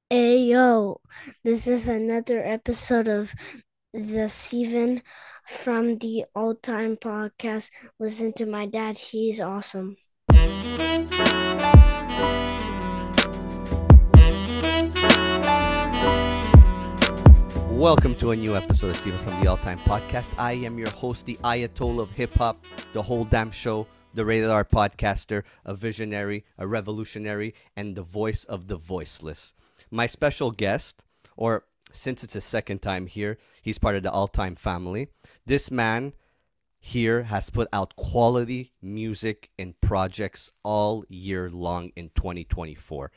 Hey yo, this is another episode of the Steven from the Old Time Podcast. Listen to my dad, he's awesome. Welcome to a new episode of Steven from the All Time Podcast. I am your host, the Ayatollah of Hip Hop, the whole damn show, the rated R podcaster, a visionary, a revolutionary, and the voice of the voiceless. My special guest, or since it's his second time here, he's part of the All Time family. This man here has put out quality music and projects all year long in 2024.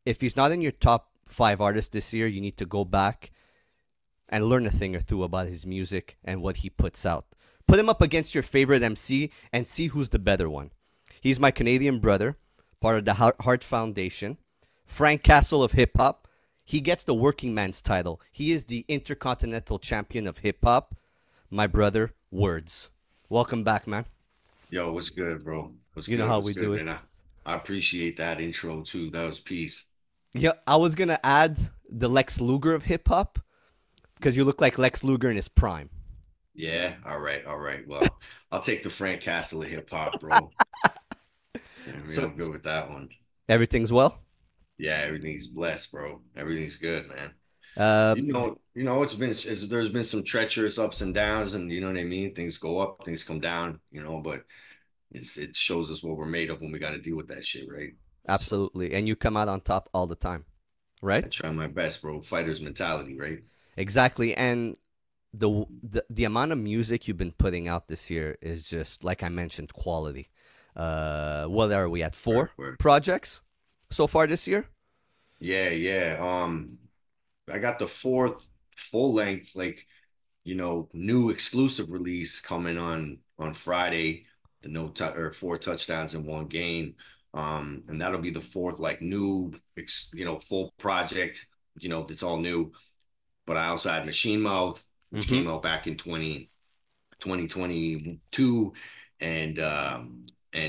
If he's not in your top 5 artists this year, you need to go back and learn a thing or two about his music and what he puts out. Put him up against your favorite MC and see who's the better one. He's my Canadian brother, part of the Heart Foundation, Frank Castle of hip hop. He gets the working man's title. He is the Intercontinental Champion of hip hop. My brother, Words. Welcome back, man. Yo, what's good, bro? What's You know good? how What's we do good, it. man? I appreciate that intro too. That was peace. Yeah, I was gonna add the Lex Luger of hip hop because you look like Lex Luger in his prime. Yeah, all right, all right. Well, I'll take the Frank Castle of hip hop, bro. Yeah, I mean, So I'm good with that one. everything's well. Yeah, everything's blessed, bro. Everything's good, man. Uh, There's been some treacherous ups and downs, and you know what I mean. Things go up, things come down, but it shows us what we're made of when we got to deal with that shit, right? So Absolutely. And you come out on top all the time, right? I try my best, bro. Fighter's mentality, right? Exactly. And the amount of music you've been putting out this year is just like I mentioned, quality. What are we at? Word, Four word. projects so far this year? Yeah, yeah. I got the fourth full length, new exclusive release coming on Friday. The no tou or four touchdowns in one game. And that'll be the fourth full project, that's all new. But I also had Machine Mouth, which Mm-hmm. came out back in 2022, and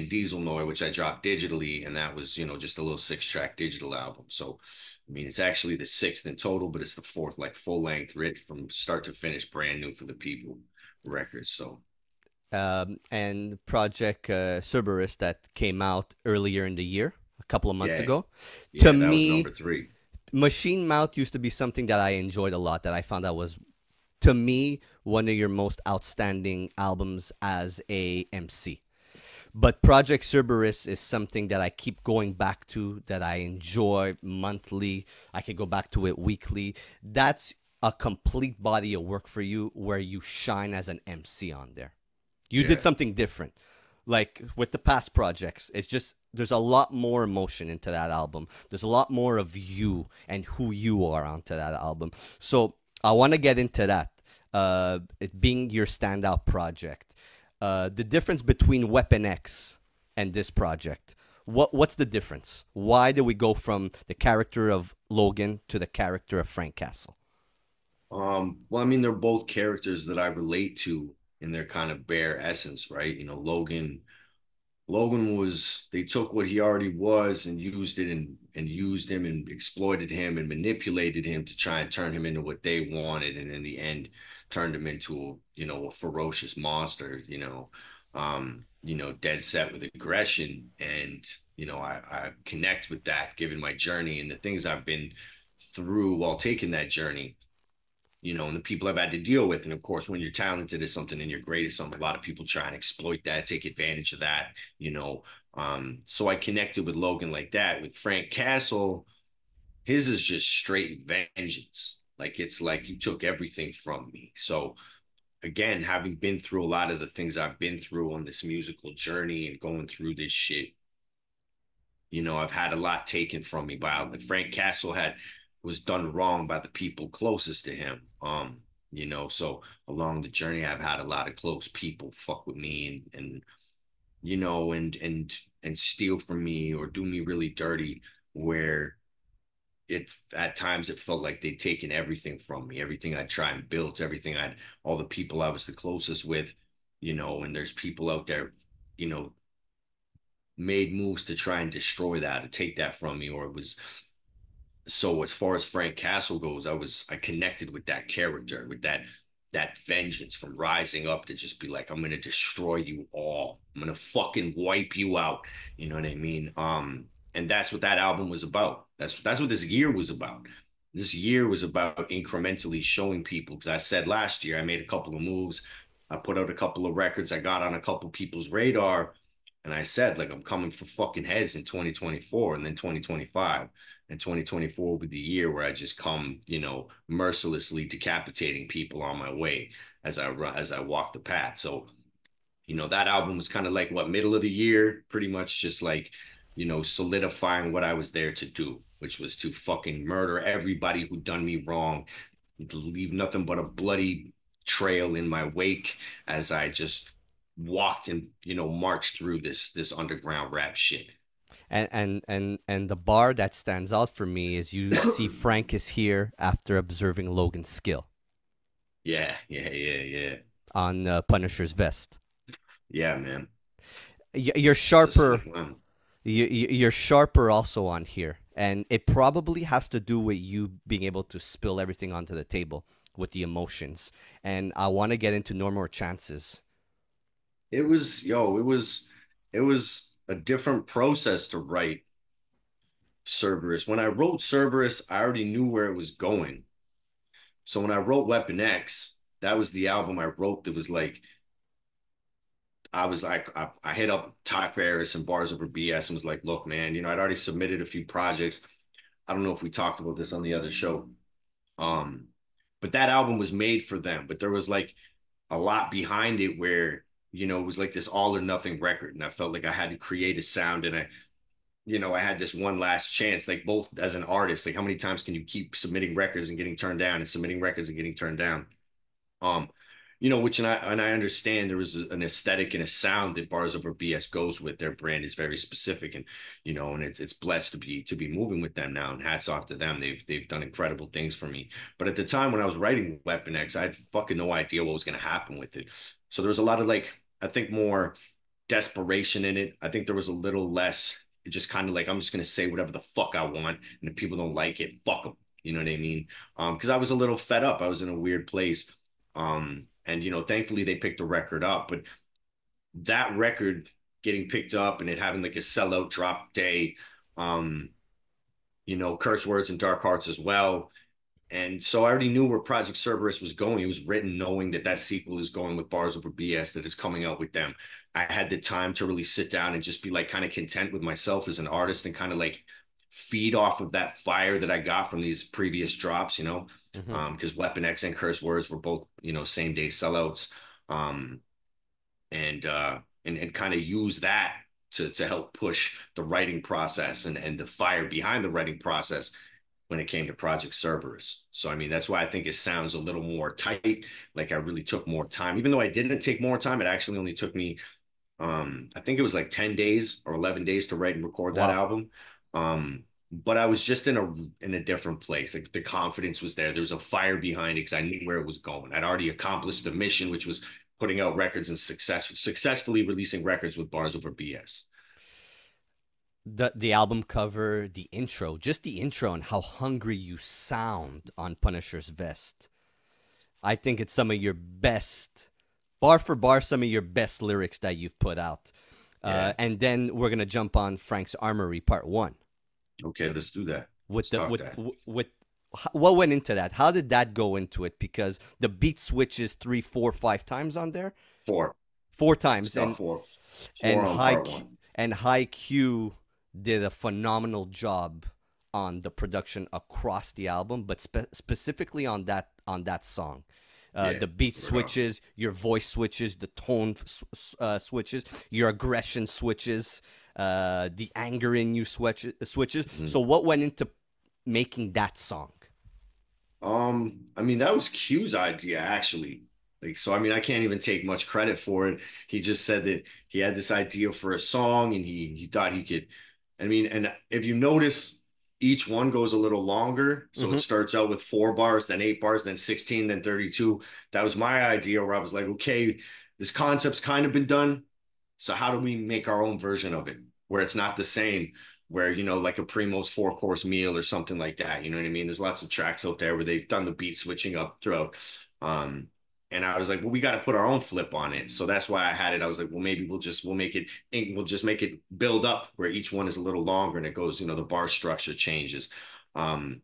Diesel Noise, which I dropped digitally, and that was, just a little 6-track digital album. So I mean, it's actually the sixth in total, but it's the fourth, like full length, written from start to finish, brand new for the people record. So And Project Cerberus that came out earlier in the year, a couple of months yeah, ago. To yeah, that was number me, three. Machine Mouth used to be something that I enjoyed a lot, that I found that was, to me, one of your most outstanding albums as a MC. But Project Cerberus is something that I keep going back to, that I enjoy monthly. I could go back to it weekly. That's a complete body of work for you where you shine as an MC on there. You did Yeah, something different. Like with the past projects, it's just there's a lot more emotion into that album. There's a lot more of you and who you are onto that album. So I want to get into that. It being your standout project, the difference between Weapon X and this project. What's the difference? Why do we go from the character of Logan to the character of Frank Castle? well, I mean, they're both characters that I relate to in their kind of bare essence, right? Logan was, they took what he already was and used it and used him and exploited him and manipulated him to try and turn him into what they wanted, and in the end turned him into a ferocious monster, dead set with aggression. And I connect with that given my journey and the things I've been through while taking that journey, and the people I've had to deal with. And of course, when you're talented at something and you're great at something, a lot of people try and exploit that, take advantage of that, you know. So I connected with Logan like that. With Frank Castle, his is just straight vengeance. Like it's like you took everything from me. So again, having been through a lot of the things I've been through on this musical journey and going through this shit, I've had a lot taken from me by Frank Castle had was done wrong by the people closest to him. So along the journey, I've had a lot of close people fuck with me and and steal from me or do me really dirty, where it at times it felt like they'd taken everything from me, everything I tried and built, all the people I was the closest with, and there's people out there, you know, made moves to try and destroy that or take that from me, or it was So as far as Frank Castle goes, I connected with that character, with that vengeance from rising up to just be like, I'm gonna destroy you all. I'm gonna fucking wipe you out. You know what I mean? And that's what that album was about. That's what this year was about. This year was about incrementally showing people, because I said last year I made a couple of moves. I put out a couple of records. I got on a couple people's radar. And I said, like, I'm coming for fucking heads in 2024 and then 2025. And 2024 will be the year where I just come, mercilessly decapitating people on my way as I walk the path. So, that album was kind of like what, middle of the year, pretty much just like, solidifying what I was there to do, which was to fucking murder everybody who done me wrong, leave nothing but a bloody trail in my wake as I just walked and, marched through this underground rap shit. And the bar that stands out for me is you see Frank is here after observing Logan's skill Yeah, yeah, yeah, yeah. on Punisher's vest. Yeah, man. You're It's a slick sharper. one. You're sharper also on here, and it probably has to do with you being able to spill everything onto the table with the emotions. And I want to get into No More Chances. It was a different process to write Cerberus. When I wrote Cerberus, I already knew where it was going. So when I wrote Weapon X, that was the album I wrote that was like, I hit up Ty Ferris and BarsOverBS and was like, look, man, I'd already submitted a few projects. I don't know if we talked about this on the other show. Um, but that album was made for them. But there was like a lot behind it where, it was like this all or nothing record. And I felt like I had to create a sound, and I had this one last chance, like both as an artist, like how many times can you keep submitting records and getting turned down and submitting records and getting turned down? Um, which and I understand there was an aesthetic and a sound that BarsOverBS goes with. Their brand is very specific, and and it's blessed to be moving with them now. And hats off to them. They've done incredible things for me. But at the time when I was writing Weapon X, I had fucking no idea what was going to happen with it. So there was a lot of, like, I think, more desperation in it. I think there was a little less just kind of like, I'm just going to say whatever the fuck I want, and if people don't like it, fuck them. You know what I mean? Because I was a little fed up. I was in a weird place. And thankfully they picked the record up, but that record getting picked up and it having like a sellout drop day, um, Curse Words and Dark Hearts as well. And so I already knew where Project Cerberus was going. It was written knowing that that sequel is going with BarsOverBS, that is coming out with them. I had the time to really sit down and just be like kind of content with myself as an artist and kind of like feed off of that fire that I got from these previous drops, Hmm. because Weapon X and Curse Words were both, same day sellouts. Um, and kind of use that to help push the writing process and the fire behind the writing process when it came to Project Cerberus. So I mean, that's why I think it sounds a little more tight. Like I really took more time, even though I didn't take more time. It actually only took me, I think it was like 10 days or 11 days to write and record that Wow. album. But I was just in a different place. Like the confidence was there. There was a fire behind it because I knew where it was going. I'd already accomplished the mission, which was putting out records and successfully releasing records with BarsOverBS. The album cover, the intro, just the intro, and how hungry you sound on Punisher's vest. I think it's some of your best, bar for bar, some of your best lyrics that you've put out. Yeah. And then we're gonna jump on Frank's Armory Part One Okay, let's do that. with Let's the talk that. with what went into that. How did that go into it? Because the beat switches three, four, five times on there, Four. four It's times, about four. and Four on part one. High Q did a phenomenal job on the production across the album, but specifically on that song. Yeah. The beat Right on. switches, your voice switches, the tone switches, your aggression switches, the anger in you switches. Mhm. So, what went into making that song? I mean, that was Q's idea actually. Like, so I mean, I can't even take much credit for it. He just said that he had this idea for a song and he thought he could. I mean, and if you notice, each one goes a little longer. So it Hmm. starts out with 4 bars, then 8 bars, then 16, then 32. That was my idea where I was like, okay, this concept's kind of been done. So how do we make our own version of it where it's not the same? where, like a Primo's four-course meal or something like that. You know what I mean? There's lots of tracks out there where they've done the beat switching up throughout. Um, and I was like, well, we got to put our own flip on it. So that's why I had it. I was like, well, maybe we'll just make it build up where each one is a little longer and it goes, the bar structure changes. Um,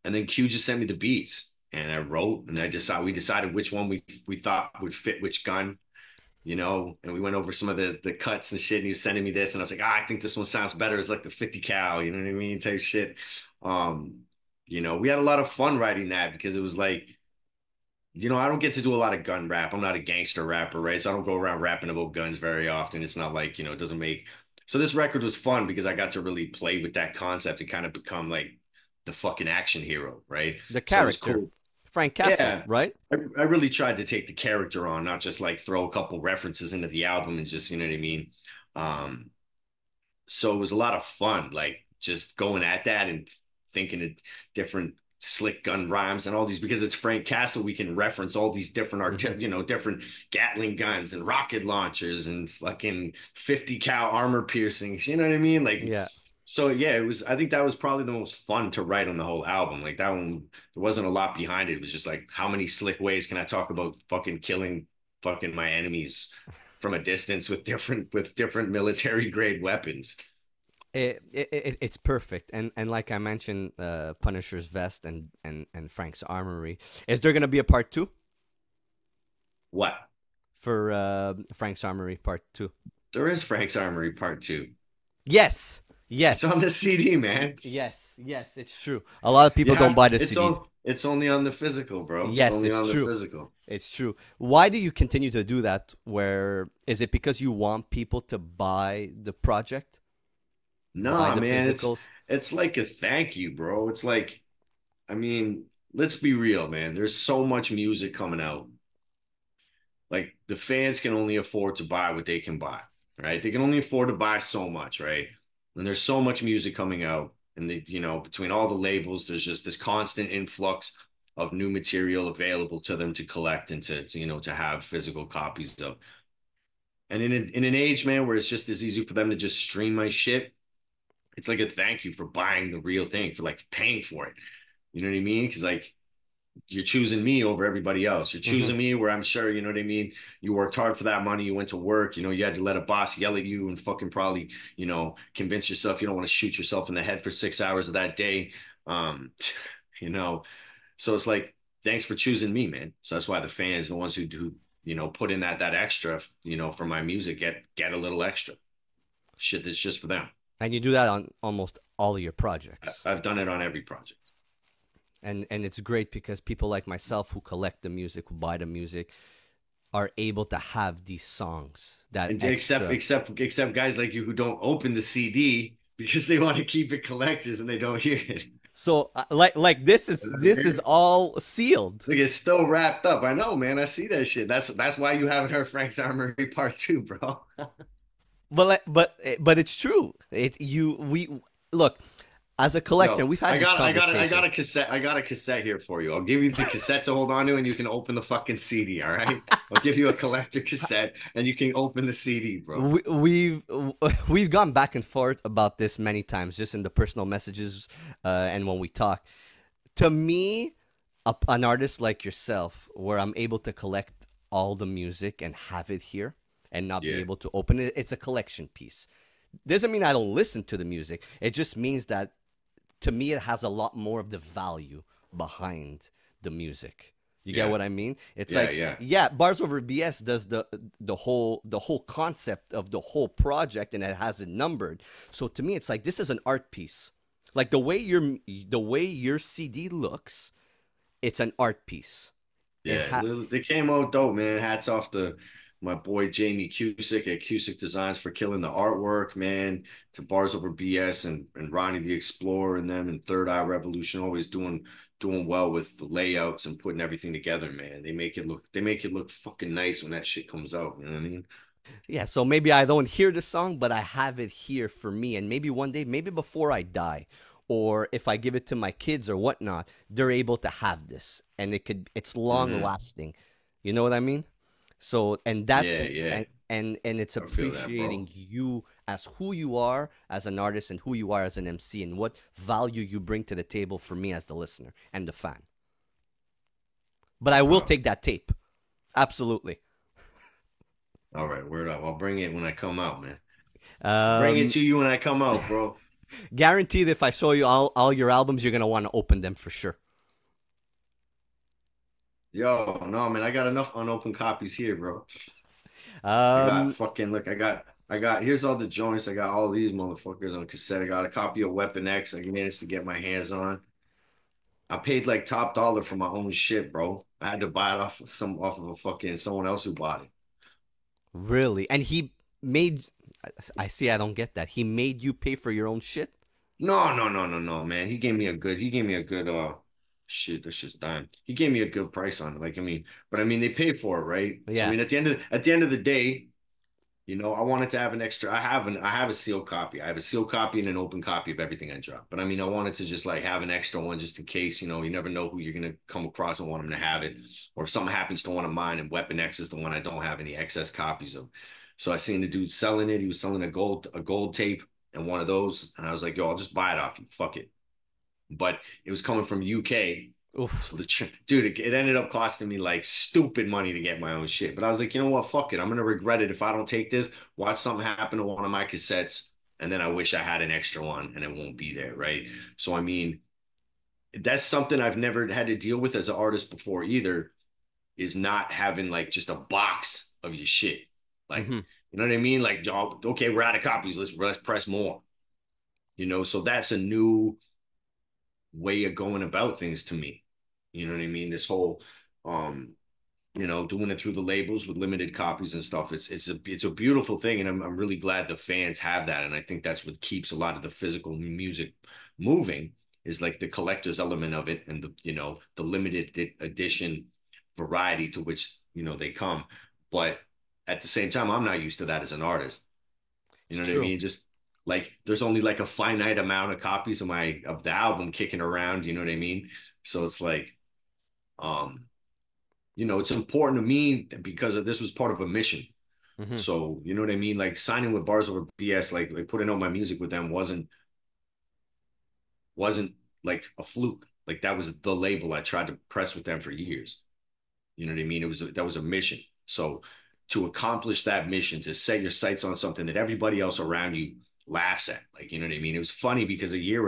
and then Q just sent me the beats and I wrote and we decided which one we thought would fit which gun, and we went over some of the cuts and shit, and he was sending me this, and I was like, I think this one sounds better. It's like the 50 cal, you know what I mean, type shit. Um, we had a lot of fun writing that because it was like, I don't get to do a lot of gun rap. I'm not a gangster rapper, right? So I don't go around rapping about guns very often. It's not like, it doesn't make. So this record was fun because I got to really play with that concept and kind of become like the fucking action hero, right? The So it was character, cool. Frank Castle, Yeah, right? I really tried to take the character on, not just like throw a couple references into the album and just, you know what I mean? Um, so it was a lot of fun, like just going at that and thinking of different slick gun rhymes and all these because it's Frank Castle. We can reference all these different Hmm. different Gatling guns and rocket launchers and fucking 50 cal armor piercings. You know what I mean? Like, Yeah. so yeah, it was. I think that was probably the most fun to write on the whole album. Like that one, there wasn't a lot behind it. It was just like, how many slick ways can I talk about fucking killing fucking my enemies from a distance with different military grade weapons? It's perfect, and like I mentioned, Punisher's vest and Frank's armory. Is there gonna be a part two What? for Frank's armory part two? There is Frank's Armory Part Two. Yes, It's on yes, the CD, man. yes. It's true. A lot of people don't Yeah, buy the CD. it's only on the physical, bro. It's Yes, only it's on the true. physical. It's true. Why do you continue to do that? Where is it because you want people to buy the project, buy Nah, the man, physicals? it's like a thank you, bro. It's like, I mean, let's be real, man. There's so much music coming out. Like the fans can only afford to buy what they can buy, right? They can only afford to buy so much, right? And there's so much music coming out, and between all the labels, there's just this constant influx of new material available to them to collect and to have physical copies of. And in an age, man, where it's just as easy for them to just stream my shit, it's like a thank you for buying the real thing, for like paying for it. You know what I mean? Because like you're choosing me over everybody else. You're Hmm. choosing me where I'm sure, you know what I mean? You worked hard for that money. You went to work, you had to let a boss yell at you and fucking probably, convince yourself you don't want to shoot yourself in the head for 6 hours of that day. Um, you know, so it's like, thanks for choosing me, man. So that's why the fans, the ones who do, put in that extra, for my music, get a little extra shit that's just for them. And you do that on almost all of your projects. I've done it on every project. And it's great because people like myself who collect the music, who buy the music, are able to have these songs that And except extra. except guys like you who don't open the CD because they want to keep it collectors and they don't hear it. So like this is all sealed. Like it's still wrapped up. I know, man. I see that shit. That's why you haven't heard Frank's Armory Part Two, bro. But it's true. It you we look, as a collector, Yo, we've had this I got conversation. a cassette. I got a cassette here for you. I'll give you the cassette to hold on to, and you can open the fucking CD. All right. I'll give you a collector cassette, and you can open the CD, bro. We've gone back and forth about this many times, just in the personal messages, and when we talk. To me, an artist like yourself, where I'm able to collect all the music and have it here, and not be Yeah. able to open it, it's a collection piece. Doesn't mean I don't listen to the music. It just means that to me it has a lot more of the value behind the music. You get Yeah. what I mean? It's Yeah. like, Yeah. yeah, Bars over BS does the whole concept of the whole project, and it has it numbered. So to me it's like this is an art piece. Like the way your CD looks, it's an art piece. It Yeah, ha they came out dope, man. Hats off to my boy Jamie Cusick at Cusick Designs for killing the artwork, man. To Bars Over BS and Ronnie the Explorer and them and Third Eye Revolution, always doing well with the layouts and putting everything together, man. They make it look fucking nice when that shit comes out. You know what I mean? yeah, so maybe I don't hear the song, but I have it here for me. And maybe one day, maybe before I die, or if I give it to my kids or whatnot, they're able to have this, and it's long Hmm. lasting. You know what I mean? So, and that's Yeah, yeah. and it's I feel that, bro. appreciating you as who you are as an artist and who you are as an MC and what value you bring to the table for me as the listener and the fan. But I will Wow. take that tape. Absolutely. All right, word up. I'll bring it when I come out, man. I'll bring it Um, to you when I come out, bro. guaranteed if I show you all your albums, you're going to want to open them for sure. Yo, no, man, I got enough unopened copies here, bro. I got Um, fucking look, here's all the joints. I got all these motherfuckers on cassette. I got a copy of Weapon X I managed to get my hands on. I paid like top dollar for my own shit, bro. I had to buy it off of a fucking someone else who bought it. really. And he made I see I don't get that. He made you pay for your own shit? No, no, no, no, no, man. He gave me a good shit, that's just dime. He gave me a good price on it. Like, I mean, but I mean they paid for it, right? So I Yeah. mean at the end of the day, I wanted to have an extra. I have a sealed copy. I have a sealed copy and an open copy of everything I drop. But I mean, I wanted to just like have an extra one just in case, you never know who you're gonna come across and want them to have it. Or if something happens to one of mine and Weapon X is the one I don't have any excess copies of. So I seen the dude selling it. He was selling a gold tape and one of those. And I was like, yo, I'll just buy it off you. Fuck it. But it was coming from UK. Oof. So dude, it ended up costing me like stupid money to get my own shit. But I was like, you know what? Fuck it. I'm gonna regret it if I don't take this. Watch something happen to one of my cassettes, and then I wish I had an extra one, and it won't be there, right? So I mean, that's something I've never had to deal with as an artist before either. Is not having like just a box of your shit, like Mm-hmm. you know what I mean? Like, y'all, okay, we're out of copies. Let's press more. So that's a new way of going about things to me. You know what I mean? This whole um doing it through the labels with limited copies and stuff. It's a beautiful thing, and I'm really glad the fans have that. And I think that's what keeps a lot of the physical music moving is like the collector's element of it and the limited edition variety to which they come. But at the same time, I'm not used to that as an artist. You It's know what I true. mean? Just like there's only like a finite amount of copies of the album kicking around, you know what I mean? So it's like um it's important to me because this was part of a mission. Mm-hmm. So, you know what I mean? Like signing with Bars Over BS, like putting out my music with them wasn't like a fluke. Like that was the label I tried to press with them for years. You know what I mean? That was a mission. So to accomplish that mission, to set your sights on something that everybody else around you laughs at, like, you know what I mean? It was funny because a year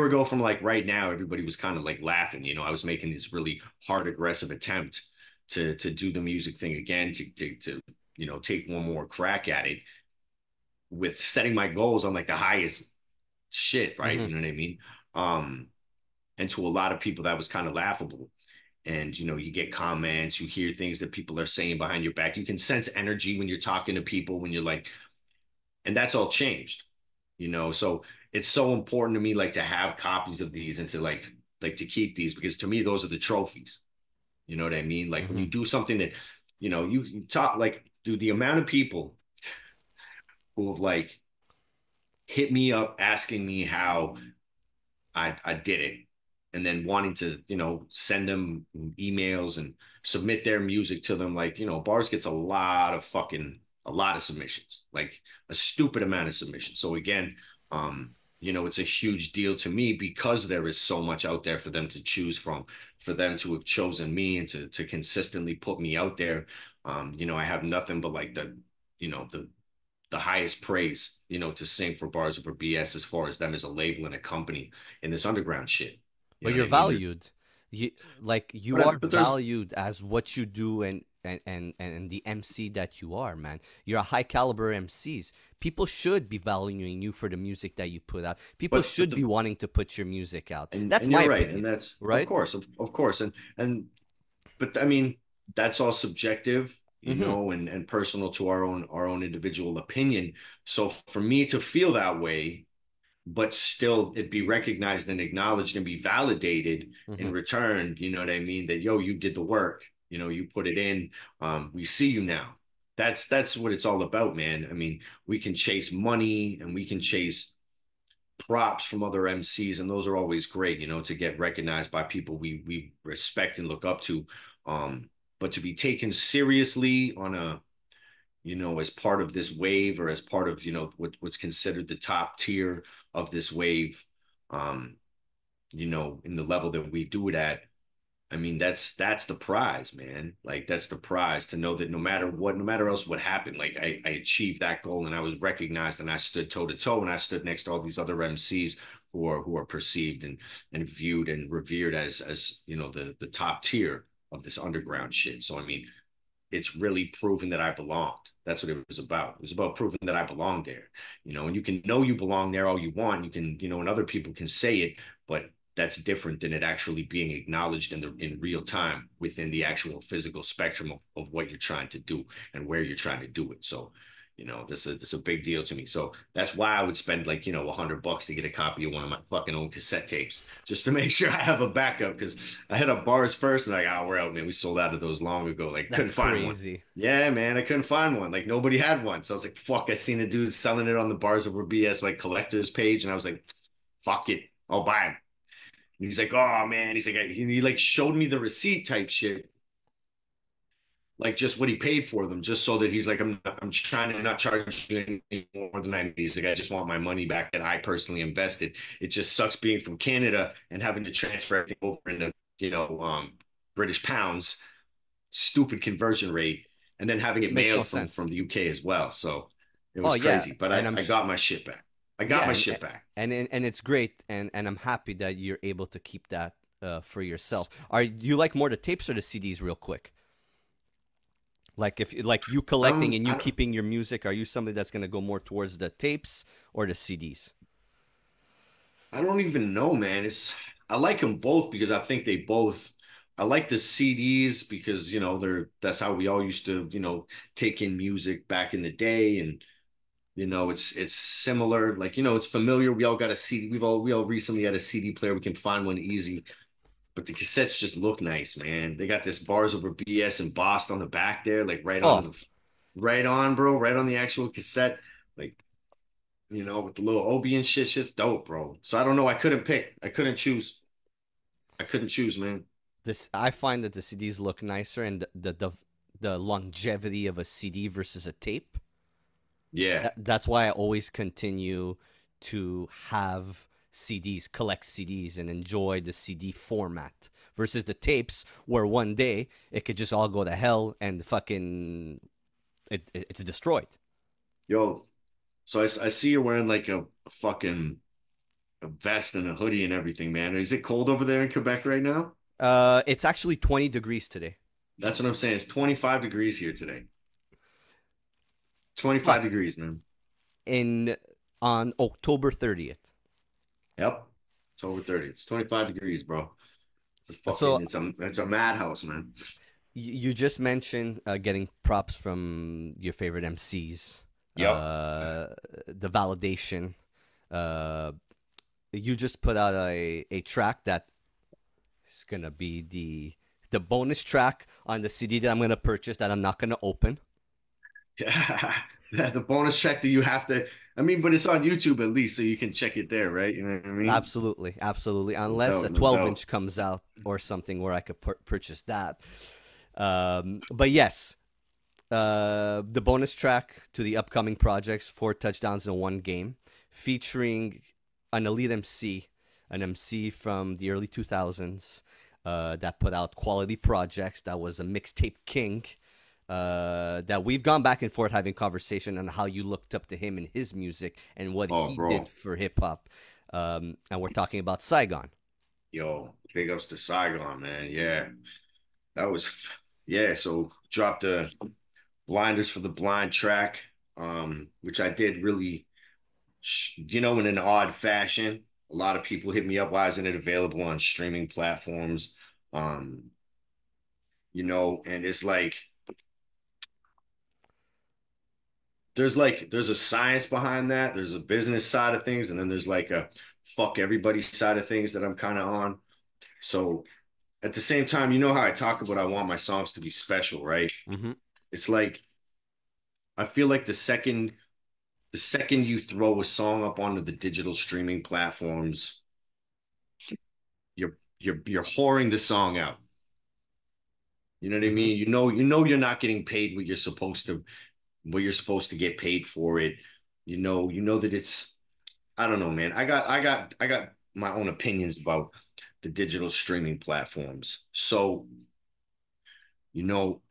ago from like right now, everybody was kind of like laughing. I was making this really hard, aggressive attempt to do the music thing again, to take one more crack at it with setting my goals on like the highest shit, right? Mm-hmm. You know what I mean? Um, and to a lot of people, that was kind of laughable. And you get comments, you hear things that people are saying behind your back. You can sense energy when you're talking to people, when you're like, and that's all changed. So it's so important to me like to have copies of these and to like to keep these because to me those are the trophies. You know what I mean? Like when Mm-hmm. you do something that you talk like, dude, the amount of people who have like hit me up asking me how I did it, and then wanting to send them emails and submit their music to them. Like Bars gets a lot of submissions, like a stupid amount of submissions. So again, it's a huge deal to me because there is so much out there for them to choose from, for them to have chosen me and to consistently put me out there. I have nothing but like the highest praise, to sing for Bars Over BS as far as them as a label and a company in this underground shit. You But know what you're I mean? valued. You like you are But there's valued as what you do and the MC that you are, man. You're a high caliber MCs. People should be valuing you for the music that you put out. People but should be the wanting to put your music out. That's and my you're right, and opinion, that's of right? course, of course, and but I mean that's all subjective, Mm-hmm. and personal to our own individual opinion. So for me to feel that way, but still it be recognized and acknowledged and be validated Mm-hmm. in return, you know what I mean? That yo, you did the work, you put it in. We see you now. That's what it's all about, man. I mean, we can chase money and we can chase props from other MCs, and those are always great, to get recognized by people we respect and look up to. Um, but to be taken seriously on a, as part of this wave or as part of, what's considered the top tier of this wave, um, in the level that we do it at, I mean, that's the prize, man. Like that's the prize to know that no matter what, no matter else what happened, like I achieved that goal and I was recognized and I stood toe to toe and I stood next to all these other MCs who are perceived and viewed and revered as the top tier of this underground shit. So I mean, it's really proving that I belonged. That's what it was about. It was about proving that I belonged there, and you can know you belong there all you want. You can, and other people can say it, but that's different than it actually being acknowledged in real time within the actual physical spectrum of what you're trying to do and where you're trying to do it. So, this is a big deal to me. So that's why I would spend like, $100 to get a copy of one of my fucking old cassette tapes just to make sure I have a backup. Because I hit up bars first and like, oh, we're out, man. We sold out of those long ago. Like, That's couldn't find one. crazy. Yeah, man, I couldn't find one. Like nobody had one. So I was like, fuck, I seen a dude selling it on the Bars Over BS like collector's page, and I was like, fuck it, I'll buy it. And he's like, oh man, he's like, he like showed me the receipt type shit, like just what he paid for them, just so that he's like, I'm trying to not charge you any more than I need. He's like, I just want my money back that I personally invested. It just sucks being from Canada and having to transfer everything over into, British pounds, stupid conversion rate, and then having it Makes no mailed from sense. from the UK as well. So it Oh was yeah, crazy, but and I got my shit back. I got yeah, my shit back. and it's great, and I'm happy that you're able to keep that for yourself. Are you like more the tapes or the CDs, real quick? Like if like you collecting and you I keeping your music, are you somebody that's gonna go more towards the tapes or the CDs? I don't even know, man. I like them both because I think they both. I like the CDs because that's how we all used to take in music back in the day, and it's similar, like it's familiar. We all got a CD. We all recently had a CD player. We can find one easy. But the cassettes just look nice, man. They got this Bars Over BS embossed on the back there, like Oh, right on, bro, right on the actual cassette, like with the little Obi and shit. Shit's dope, bro. So I don't know. I couldn't pick. I couldn't choose. I couldn't choose, man. this I find that the CDs look nicer, and the longevity of a CD versus a tape. Yeah, That's why I always continue to have CDs, collect CDs, and enjoy the CD format versus the tapes, where one day it could just all go to hell and fucking it's destroyed. yo. So I see you're wearing like a fucking a vest and a hoodie and everything, man. Is it cold over there in Quebec right now? It's actually 20 degrees today. That's what I'm saying. It's 25 degrees here today. 25 Fuck. degrees, man. In On October 30th. Yep. It's over 30. It's 25 degrees, bro. It's a So fucking it's a madhouse, man. you just mentioned getting props from your favorite MCs, Yep. the validation. Uh, you just put out a track that is gonna be the bonus track on the CD that I'm gonna purchase that I'm not gonna open. Yeah. The bonus track that you have to, I mean, but it's on YouTube at least, so you can check it there, right? You know what I mean? Absolutely, absolutely. No Unless a doubt, no 12 doubt. inch comes out or something where I could purchase that. But yes, the bonus track to the upcoming projects, 4 touchdowns in one game, featuring an elite MC, an MC from the early 2000s that put out quality projects, that was a mixtape king. That we've gone back and forth having conversation on how you looked up to him and his music and what Oh, he did bro. for hip hop. And we're talking about Saigon. Yo, big ups to Saigon, man. Yeah. That was, yeah. So dropped a Blinders for the Blind track, which I did really, in an odd fashion. A lot of people hit me up. Why isn't it available on streaming platforms? Um, and it's there's a science behind that. There's a business side of things, and then there's like a fuck everybody side of things that I'm kind of on. So at the same time, you know how I talk about I want my songs to be special, right? Mm-hmm. It's like I feel like the second you throw a song up onto the digital streaming platforms, you're whoring the song out. You know what I Mm-hmm. mean? You're not getting paid what you're supposed to get paid for it. You know that it's I don't know, man. I got my own opinions about the digital streaming platforms. So,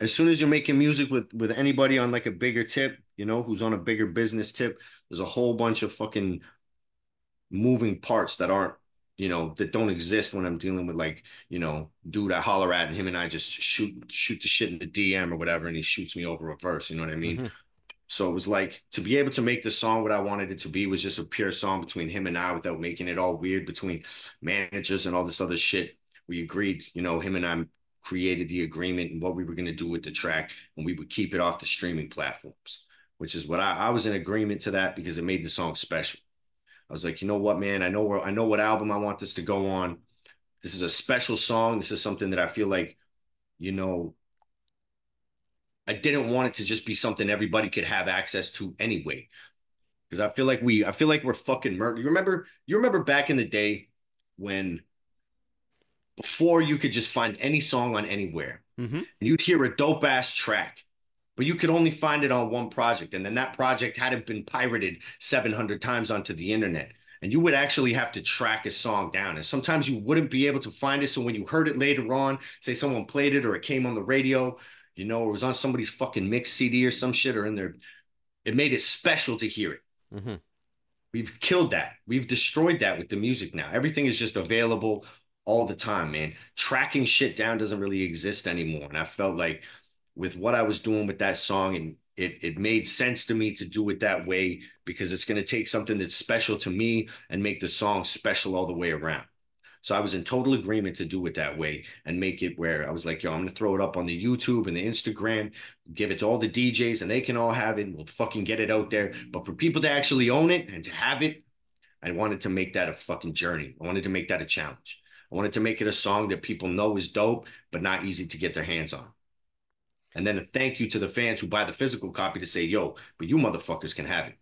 as soon as you're making music with anybody on like a bigger tip, who's on a bigger business tip, there's a whole bunch of fucking moving parts that aren't, that don't exist when I'm dealing with like, dude I holler at and him and I just shoot the shit in the DM or whatever, and he shoots me over a verse, you know what I mean? Mm-hmm. So it was like to be able to make the song what I wanted it to be was just a pure song between him and I without making it all weird between managers and all this other shit. We agreed, him and I created the agreement and what we were going to do with the track, and we would keep it off the streaming platforms, which is what I was in agreement to that because it made the song special. I was like, you know what, man, I know what album I want this to go on. This is a special song. This is something that I feel like, you know, I didn't want it to just be something everybody could have access to anyway. Because I feel like we're fucking murder. You remember back in the day when before you could just find any song on anywhere Mm-hmm. and you'd hear a dope ass track, but you could only find it on one project, and then that project hadn't been pirated 700 times onto the internet. And you would actually have to track a song down. And sometimes you wouldn't be able to find it. So when you heard it later on, say someone played it or it came on the radio, or it was on somebody's fucking mix CD or some shit or in there, it made it special to hear it. Mm-hmm. We've killed that. We've destroyed that with the music now. Everything is just available all the time, man. Tracking shit down doesn't really exist anymore. And I felt like with what I was doing with that song, and it made sense to me to do it that way because it's going to take something that's special to me and make the song special all the way around. So I was in total agreement to do it that way and make it where I was like, yo, I'm gonna throw it up on the YouTube and the Instagram, give it to all the DJs and they can all have it. We'll fucking get it out there. But for people to actually own it and to have it, I wanted to make that a fucking journey. I wanted to make that a challenge. I wanted to make it a song that people know is dope, but not easy to get their hands on. And then a thank you to the fans who buy the physical copy to say, yo, but you motherfuckers can have it.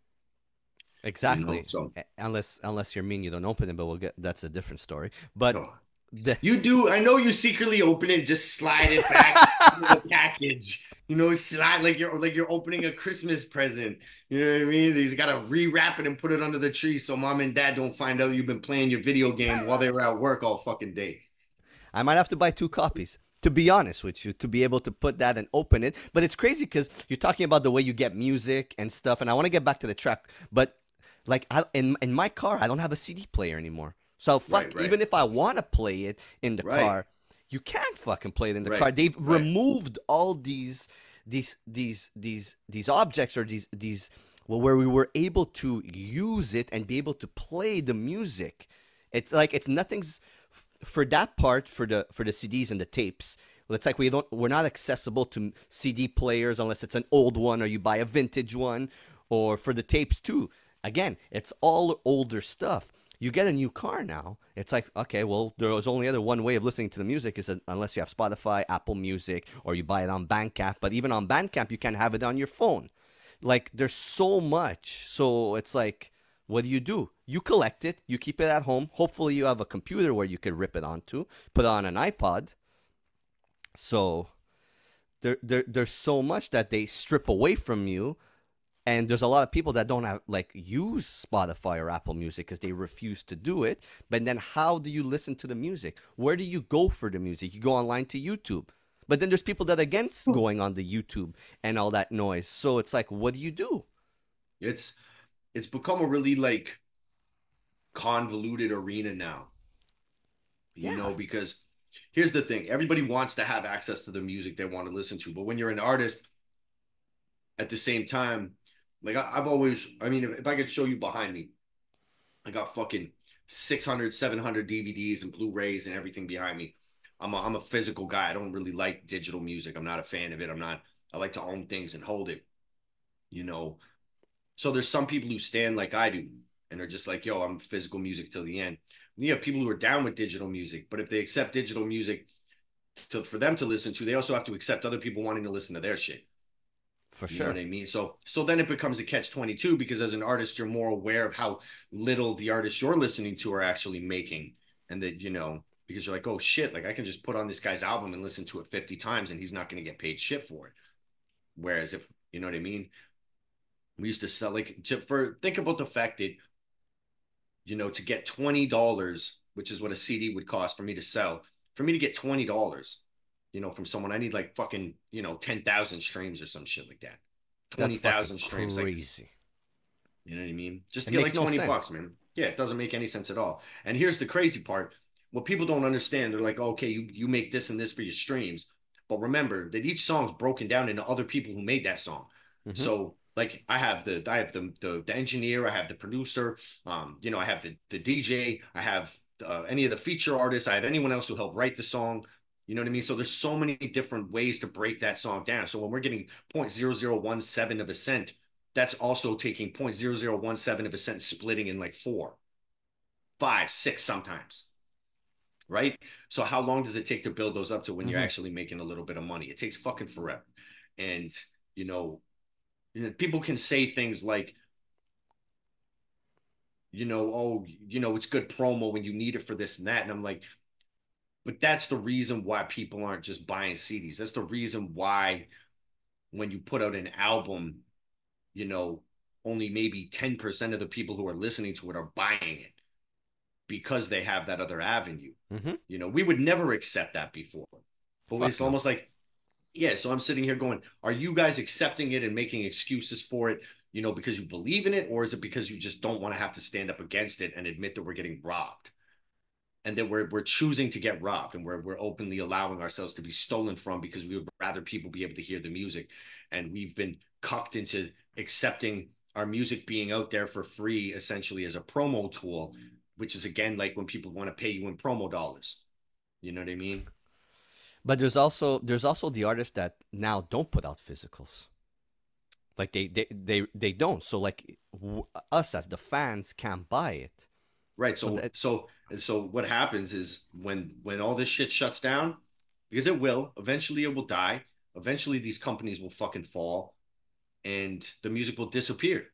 Exactly. So Unless you're mean, you don't open it, but we'll get that's a different story. But oh, the you do. I know you secretly open it, just slide it back into the package. Slide like you're opening a Christmas present. You know what I mean? He's got to rewrap it and put it under the tree so mom and dad don't find out you've been playing your video game while they were at work all fucking day. I might have to buy two copies. To be honest with you, to be able to put that and open it. But it's crazy because you're talking about the way you get music and stuff, and I want to get back to the track. But like in my car, I don't have a CD player anymore. So Right, fuck, right, even if I want to play it in the right, car, you can't fucking play it in the right, car. They've right. removed all these objects or these well, where we were able to use it and be able to play the music. It's like it's nothing's for that part for the CDs and the tapes. It's like we're not accessible to CD players unless it's an old one or you buy a vintage one, or for the tapes too. Again, it's all older stuff. You get a new car now. It's like, okay, well, there's only other one way of listening to the music is that unless you have Spotify, Apple Music, or you buy it on Bandcamp. But even on Bandcamp, you can't have it on your phone. Like, there's so much. So it's like, what do? You collect it, you keep it at home. Hopefully, you have a computer where you could rip it onto, put it on an iPod. So there's so much that they strip away from you, and there's a lot of people that don't have like use Spotify or Apple Music because they refuse to do it. But then how do you listen to the music? Where do you go for the music? You go online to YouTube. But then there's people that are against going on the YouTube and all that noise. So it's like, what do you do? It's it's become a really like convoluted arena now, Yeah. because here's the thing. Everybody wants to have access to the music they want to listen to, but when you're an artist at the same time, like I've always, I mean, if I could show you behind me, I got fucking 600, 700 DVDs and Blu-rays and everything behind me. I'm a physical guy. I don't really like digital music. I'm not a fan of it. I like to own things and hold it, you know. So there's some people who stand like I do and they're just like, yo, I'm physical music till the end. And you have people who are down with digital music, but if they accept digital music for them to listen to, they also have to accept other people wanting to listen to their shit. For You know what sure. I mean? So then it becomes a catch 22 because as an artist, you're more aware of how little the artists you're listening to are actually making. And that, because you're like, oh shit, like I can just put on this guy's album and listen to it 50 times and he's not going to get paid shit for it. Whereas if, you know what I mean? We used to sell like for think about the fact that, to get $20, which is what a CD would cost for me to sell, for me to get $20, from someone, I need like fucking, 10,000 streams or some shit like that. That's fucking 20,000 streams. Like, crazy. you know what I mean? Just to It get makes like no 20 sense. bucks, man. Yeah, it doesn't make any sense at all. And here's the crazy part. What people don't understand, they're like, okay, you make this and this for your streams. But remember that each song's broken down into other people who made that song. Hmm. So like I have the engineer, I have the producer, I have the DJ, I have any of the feature artists, I have anyone else who helped write the song. You know what I mean? So there's so many different ways to break that song down. So when we're getting 0.0017 of a cent, that's also taking 0.0017 of a cent, splitting in like four, five, six sometimes, right? So how long does it take to build those up to when you're Hmm. actually making a little bit of money? It takes fucking forever. And, you know, people can say things like, oh, it's good promo when you need it for this and that. And I'm like, but that's the reason why people aren't just buying CDs. That's the reason why when you put out an album, you know, only maybe 10% of the people who are listening to it are buying it because they have that other avenue. Hmm. We would never accept that before. But Fuck it's no. almost like, yeah, so I'm sitting here going, are you guys accepting it and making excuses for it, because you believe in it, or is it because you just don't want to have to stand up against it and admit that we're getting robbed? And that we're choosing to get robbed, and we're openly allowing ourselves to be stolen from because we would rather people be able to hear the music. And we've been cucked into accepting our music being out there for free, essentially as a promo tool, which is again like when people want to pay you in promo dollars. You know what I mean? But there's also the artists that now don't put out physicals. Like they don't. So like us as the fans can't buy it. Right. So So that so what happens is when all this shit shuts down, because it will, eventually it will die. Eventually these companies will fucking fall and the music will disappear.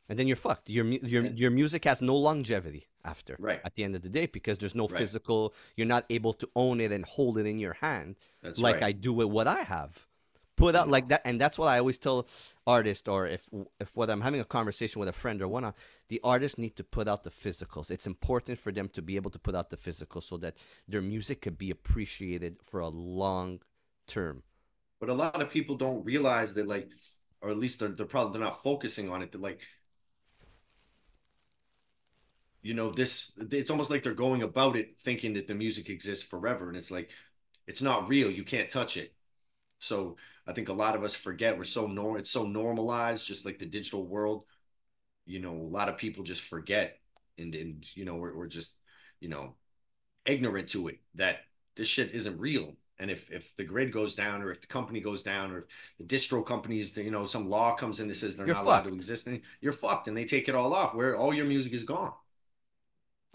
and then you're fucked. And Your music has no longevity after right, at the end of the day because there's no right. physical. You're not able to own it and hold it in your hand That's like right. I do with what I have. Put out You like know. that, and that's what I always tell artists, or if whether I'm having a conversation with a friend or whatnot, the artists need to put out the physicals. It's important for them to be able to put out the physicals so that their music could be appreciated for a long term. But a lot of people don't realize that, like, or at least they're probably they're not focusing on it. That like, this it's almost like they're going about it thinking that the music exists forever. And it's like it's not real. You can't touch it. So I think a lot of us forget we're so it's so normalized, just like the digital world. A lot of people just forget, and we're just you know ignorant to it that this shit isn't real. And if the grid goes down, or if the company goes down, or if the distro companies, some law comes in that says they're You're not allowed to fucked exist, and you're fucked, and they take it all off. Where all your music is gone.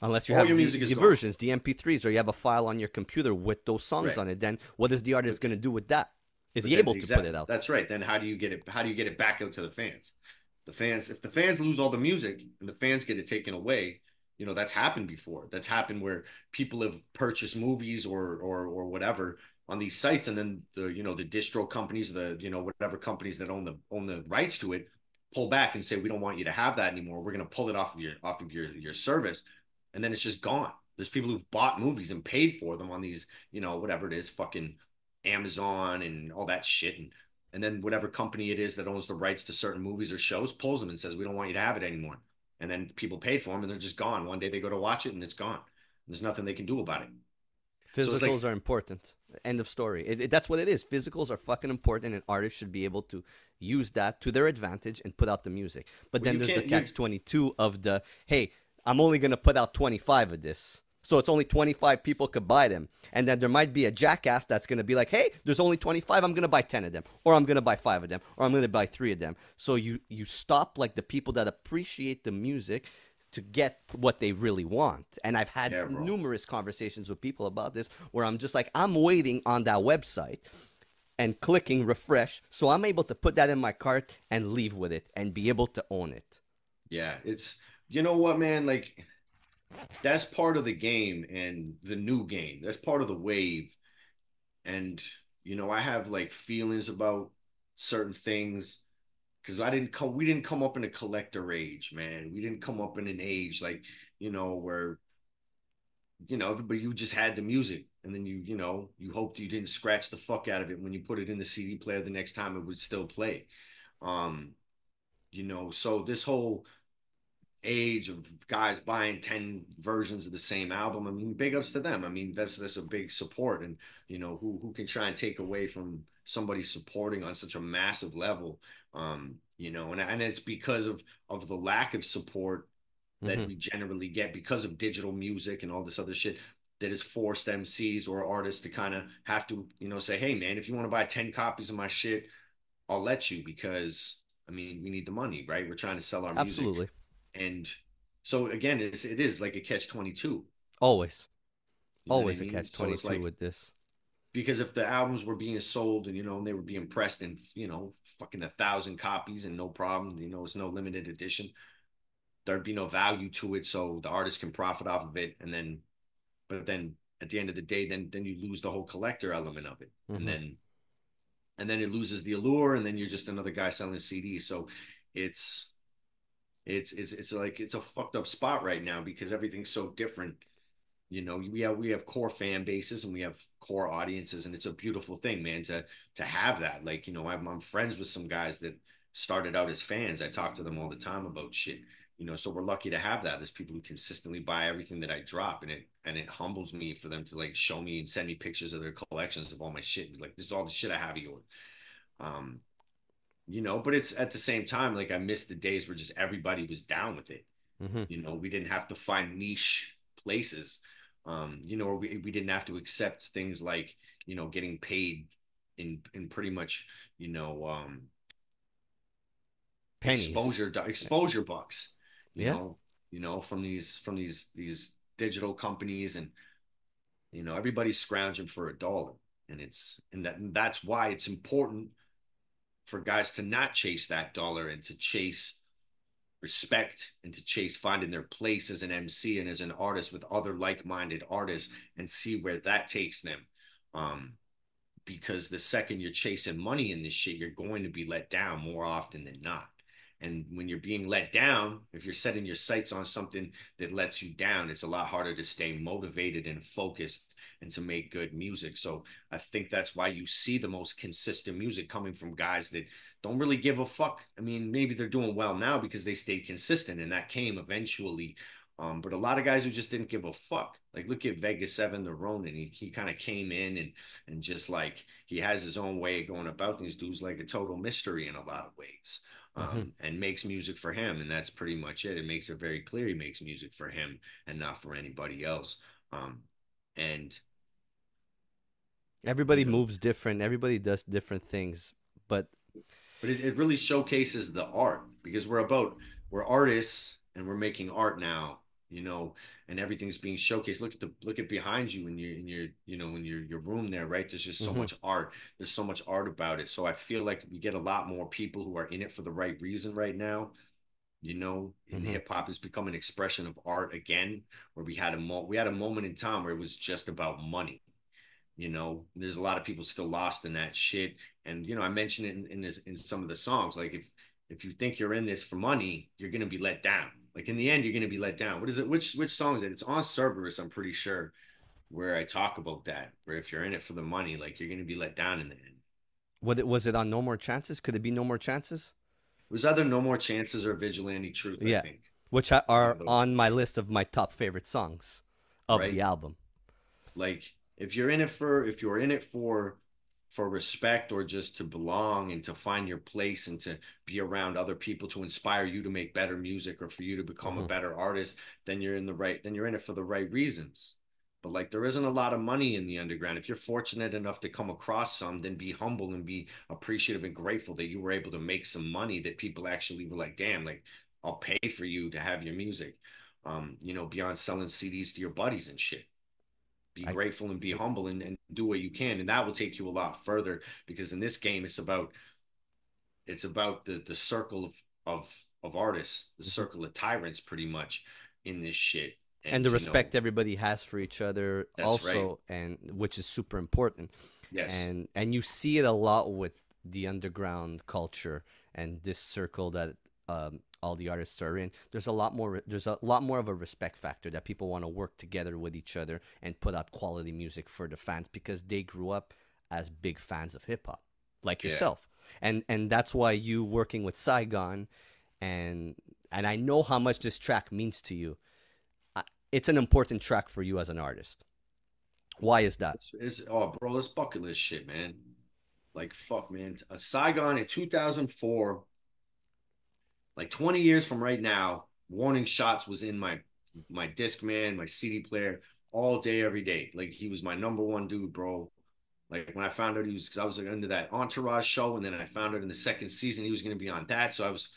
unless you All have your the music is the gone. versions, the MP3s, or you have a file on your computer with those songs Right. on it. Then what is the artist But going to do with that? Is but he then able to put it exactly out? that's right. Then how do you get it? How do you get it back out to the fans? The fans, if the fans lose all the music and the fans get it taken away, that's happened before. That's happened where people have purchased movies or whatever on these sites, and then the distro companies, the whatever companies that own the rights to it, pull back and say we don't want you to have that anymore. We're going to pull it off of your service, and then it's just gone. There's people who've bought movies and paid for them on these, whatever it is, fucking Amazon and all that shit, and then whatever company it is that owns the rights to certain movies or shows pulls them and says we don't want you to have it anymore. And then people paid for them and they're just gone. One day they go to watch it and it's gone. There's nothing they can do about it. So it's like, Physicals are important. End of story. That's what it is. Physicals are fucking important, and artists should be able to use that to their advantage and put out the music. But well, then you there's the can't. catch 22 of the hey, I'm only gonna put out 25 of this. So it's only 25 people could buy them. And then there might be a jackass that's going to be like, hey, there's only 25. I'm going to buy 10 of them. Or I'm going to buy 5 of them. Or I'm going to buy 3 of them. So you stop like the people that appreciate the music to get what they really want. And I've had Yeah, bro. numerous conversations with people about this where I'm just like, I'm waiting on that website and clicking refresh. So I'm able to put that in my cart and leave with it and be able to own it. Yeah, it's, you know what, man? Like, that's part of the game and the new game. That's part of the wave. And I have like feelings about certain things because we didn't come up in a collector age, man. We didn't come up in an age like, where everybody, you just had the music, and then you hoped you didn't scratch the fuck out of it when you put it in the CD player the next time it would still play. Um, so this whole age of guys buying 10 versions of the same album, I mean, big ups to them. I mean, that's a big support. And who can try and take away from somebody supporting on such a massive level. And it's because of the lack of support that Hmm. we generally get because of digital music and all this other shit that has forced MCs or artists to kind of have to, say, hey man, if you want to buy 10 copies of my shit, I'll let you, because I mean, we need the money, right? We're trying to sell our music. Absolutely. And so again, it is like a catch 22. Always. You know what I Always a mean? catch So it's 22 like, with this. because if the albums were being sold and and they were being pressed in fucking 1,000 copies and no problem, it's no limited edition, there'd be no value to it, so the artist can profit off of it. And then but then at the end of the day, then you lose the whole collector element of it. and Hmm. then and then it loses the allure, and then you're just another guy selling CDs. So it's it's like it's a fucked up spot right now because everything's so different. We have core fan bases and we have core audiences, and it's a beautiful thing, man, to have that. Like, I'm friends with some guys that started out as fans. I talk to them all the time about shit. So we're lucky to have that. There's people who consistently buy everything that I drop, and it humbles me for them to like show me and send me pictures of their collections of all my shit. Like, this is all the shit I have of yours. Um, but it's at the same time, like, I miss the days where just everybody was down with it. Hmm. We didn't have to find niche places. Or we didn't have to accept things like, getting paid in pretty much, you know, Pennies. exposure bucks, you Yeah. know, from these digital companies. And everybody's scrounging for a dollar. And that's why it's important for guys to not chase that dollar and to chase respect and to chase finding their place as an MC and as an artist with other like-minded artists, and see where that takes them. Um, because the second you're chasing money in this shit, you're going to be let down more often than not. And when you're being let down, if you're setting your sights on something that lets you down, it's a lot harder to stay motivated and focused and to make good music. So I think that's why you see the most consistent music coming from guys that don't really give a fuck. I mean, maybe they're doing well now because they stayed consistent and that came eventually. But a lot of guys who just didn't give a fuck. Like, look at Vegas Seven, the Ronin. He kind of came in and just like he has his own way of going about these dudes, like a total mystery in a lot of ways. Hmm. And makes music for him, and that's pretty much it. It makes it very clear he makes music for him and not for anybody else. Um, and you Everybody know, moves different. Everybody does different things. But but it really showcases the art, because we're artists and we're making art now, and everything's being showcased. Look at behind you in your room there, right? There's just so hmm, much art. There's so much art about it. So I feel like we get a lot more people who are in it for the right reason right now. And hmm, hip hop has become an expression of art again, where we had a moment in time where it was just about money. There's a lot of people still lost in that shit. And I mentioned it in some of the songs. Like, if you think you're in this for money, you're gonna be let down. Like, in the end, you're gonna be let down. What is it? Which song is it? It's on Cerberus, I'm pretty sure, where I talk about that. Where if you're in it for the money, like, you're gonna be let down in the end. was it on No More Chances? Could it be No More Chances? It was either No More Chances or Vigilante Truth, I Yeah, think. which One are of those on my ones, list of my top favorite songs of the right? album. Like, if you're in it for respect, or just to belong and to find your place and to be around other people to inspire you to make better music or for you to become a Hmm. better artist, then you're in it for the right reasons. But like, there isn't a lot of money in the underground. If you're fortunate enough to come across some, then be humble and be appreciative and grateful that you were able to make some money, that people actually were like, damn, like, I'll pay for you to have your music. Beyond selling CDs to your buddies and shit. Be I grateful and be humble, and do what you can, and that will take you a lot further, because in this game it's about the circle of artists, the mhm. circle of tyrants, pretty much, in this shit. And the And respect everybody has for each other that's right. also, and which is super important. Yes. And you see it a lot with the underground culture and this circle that all the artists are in. There's a lot more of a respect factor that people want to work together with each other and put out quality music for the fans because they grew up as big fans of hip hop like Yeah. yourself. And that's why you working with Saigon, and and I know how much this track means to you. It's an important track for you as an artist. Why is that? Oh, bro, that's bucket list shit, man. Like, fuck, man. Saigon in 2004, like 20 years from right now, Warning Shots was in my Discman, my CD player, all day, every day. Like, he was my number one dude, bro. Like when I found out he was, because I was like into that Entourage show, and then I found out in the second season he was going to be on that. So I was,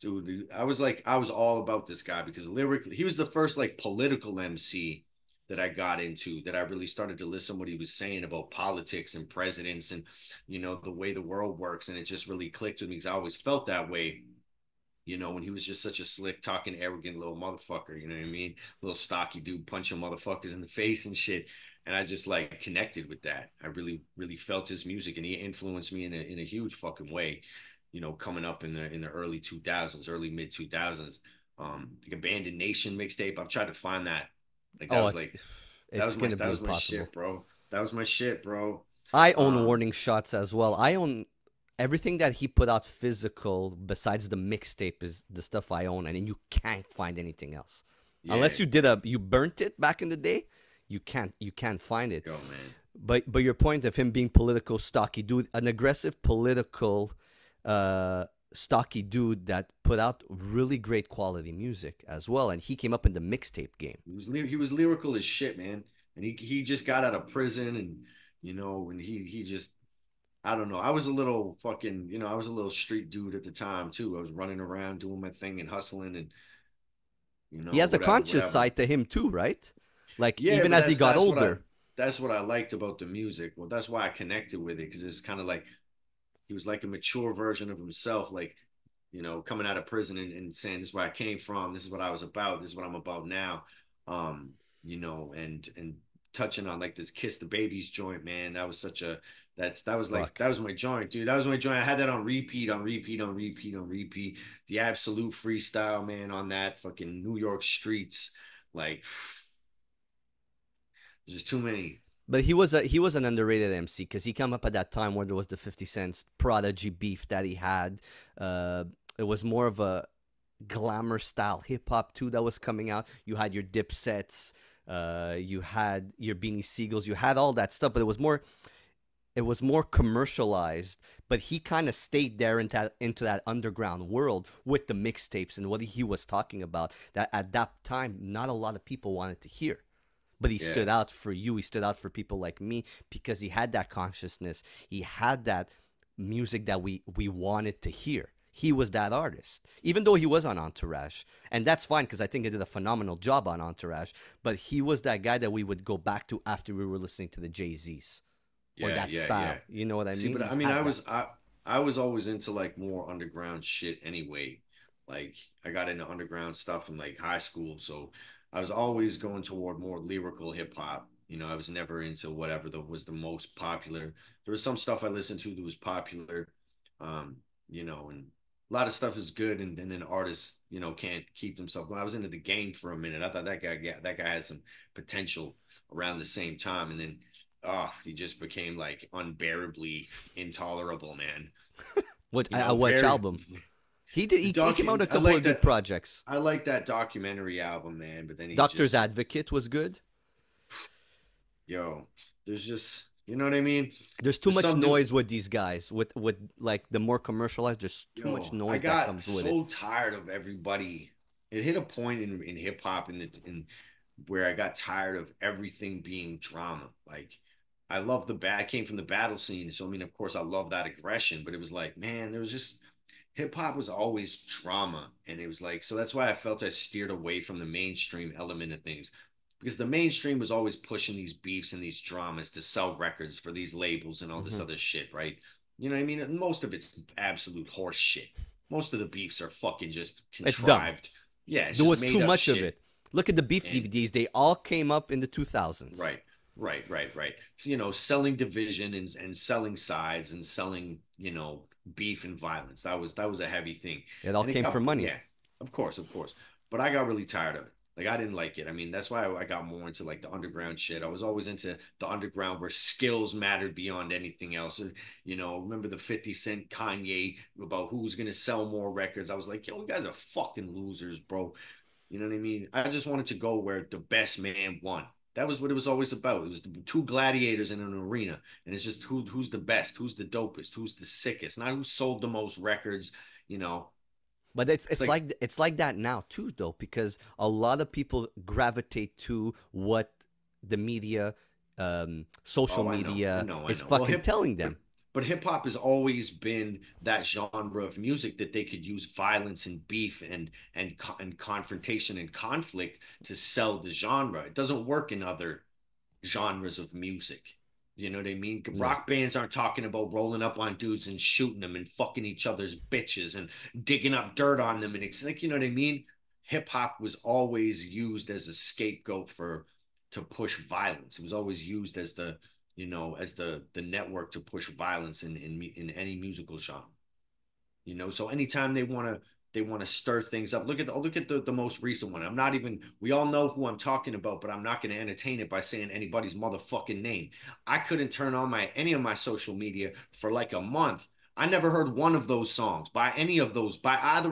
dude, I was like, I was all about this guy because lyrically, he was the first like political MC that I got into, that I really started to listen to what he was saying about politics and presidents and the way the world works, and it just really clicked with me because I always felt that way. When he was just such a slick talking, arrogant little motherfucker, you know what I mean? Little stocky dude punching motherfuckers in the face and shit. And I just like connected with that. I really, really felt his music, and he influenced me in a huge fucking way, coming up in the early 2000s, early mid 2000s. Like Abandoned Nation mixtape. I've tried to find that. Like that Oh, was it's like that it's was my gonna that be was my impossible. shit, bro. That was my shit, bro. I own Um, Warning Shots as well. I own everything that he put out physical besides the mixtape is the stuff I own, and you can't find anything else yeah, unless you burnt it back in the day. You can't find it. go, man. But your point of him being political stocky dude, an aggressive political stocky dude that put out really great quality music as well, and he came up in the mixtape game. He was lyrical as shit, man. And he just got out of prison, and and he just, I don't know. I was a little fucking, I was a little street dude at the time too. I was running around doing my thing and hustling, and He has a whatever, conscious whatever. side to him too, right? Like Yeah, even but as he that's got that's what I older. that's what I liked about the music. Well, that's why I connected with it, because it's kind of like he was like a mature version of himself, like coming out of prison, and saying, this is where I came from, this is what I was about, this is what I'm about now. um and touching on like this Kiss the Babies joint, man. That was such a Fuck. that was my joint, dude. That was my joint. I had that on repeat, on repeat, on repeat, on repeat. The absolute freestyle, man, on that fucking New York streets. Like, there's just too many. But he was an underrated MC because he came up at that time where there was the 50 Cent Prodigy beef that he had. It was more of a glamour style hip hop too that was coming out. You had your Dipsets, you had your Beanie Siegels, you had all that stuff, but it was more commercialized. But he kind of stayed there into that underground world with the mixtapes and what he was talking about. That at that time, not a lot of people wanted to hear. But he Yeah, stood out for you. He stood out for people like me because he had that consciousness. He had that music that we wanted to hear. He was that artist, even though he was on Entourage, and that's fine because I think he did a phenomenal job on Entourage. But he was that guy that we would go back to after we were listening to the Jay Z's or yeah, that yeah, yeah. style. You know what I See, mean? but He I mean, had that. I was always into like more underground shit anyway. Like, I got into underground stuff in like high school, so I was always going toward more lyrical hip hop. I was never into whatever that was the most popular. There was some stuff I listened to that was popular, um, and a lot of stuff is good, and then artists, can't keep themselves. When I was into the game for a minute, I thought that guy had some potential around the same time, and then he just became like unbearably intolerable, man. Which Very album? He did. the He doc. came out a I couple like of good that. projects. I like that documentary album, man. But then he Doctor's just, Advocate was good. yo, there's just, you know what I mean? There's too There's much some dude. noise with these guys. With like the more commercialized, there's too much I noise that got comes with it. so tired of everybody. It hit a point in hip hop in where I got tired of everything being drama. Like, I love I came from the battle scene, so I mean, of course, I love that aggression. But it was like, man, there was just hip hop was always drama, and it was like, so that's why I felt I steered away from the mainstream element of things, because the mainstream was always pushing these beefs and these dramas to sell records for these labels and all this Hmm. other shit, right? You know what I mean? And most of it's absolute horse shit. Most of the beefs are fucking just It's dumb. contrived. Yeah, it's There just was made too up much of shit. it. Look at the beef And DVDs. They all came up in the 2000s. right, right. So, selling division and selling sides and selling, beef and violence. That was a heavy thing. It all And it came for got, money. yeah, of course. But I got really tired of it. Like I didn't like it. I mean, that's why I got more into like the underground shit. I was always into the underground where skills mattered beyond anything else. Remember the 50 Cent Kanye about who's gonna sell more records. I was like, yo, you guys are fucking losers, bro. You know what I mean? I just wanted to go where the best man won. That was what it was always about. It was the two gladiators in an arena, and it's just who's the best, who's the dopest, who's the sickest, not who sold the most records. You know, But it's it's it's like, like it's like that now too, though, because a lot of people gravitate to what the media, social oh, I media know, I is know. Well, fucking telling but them. but hip hop has always been that genre of music that they could use violence and beef and confrontation and conflict to sell the genre. It doesn't work in other genres of music. You know what I mean? No. Rock bands aren't talking about rolling up on dudes and shooting them and fucking each other's bitches and digging up dirt on them. And it's like, you know what I mean? Hip hop was always used as a scapegoat to push violence. It was always used as the network to push violence in any musical genre. So anytime they want to stir things up. Look at the most recent one. I'm not even We all know who I'm talking about, but I'm not going to entertain it by saying anybody's motherfucking name. I couldn't turn on my any of my social media for like a month. I never heard one of those songs by either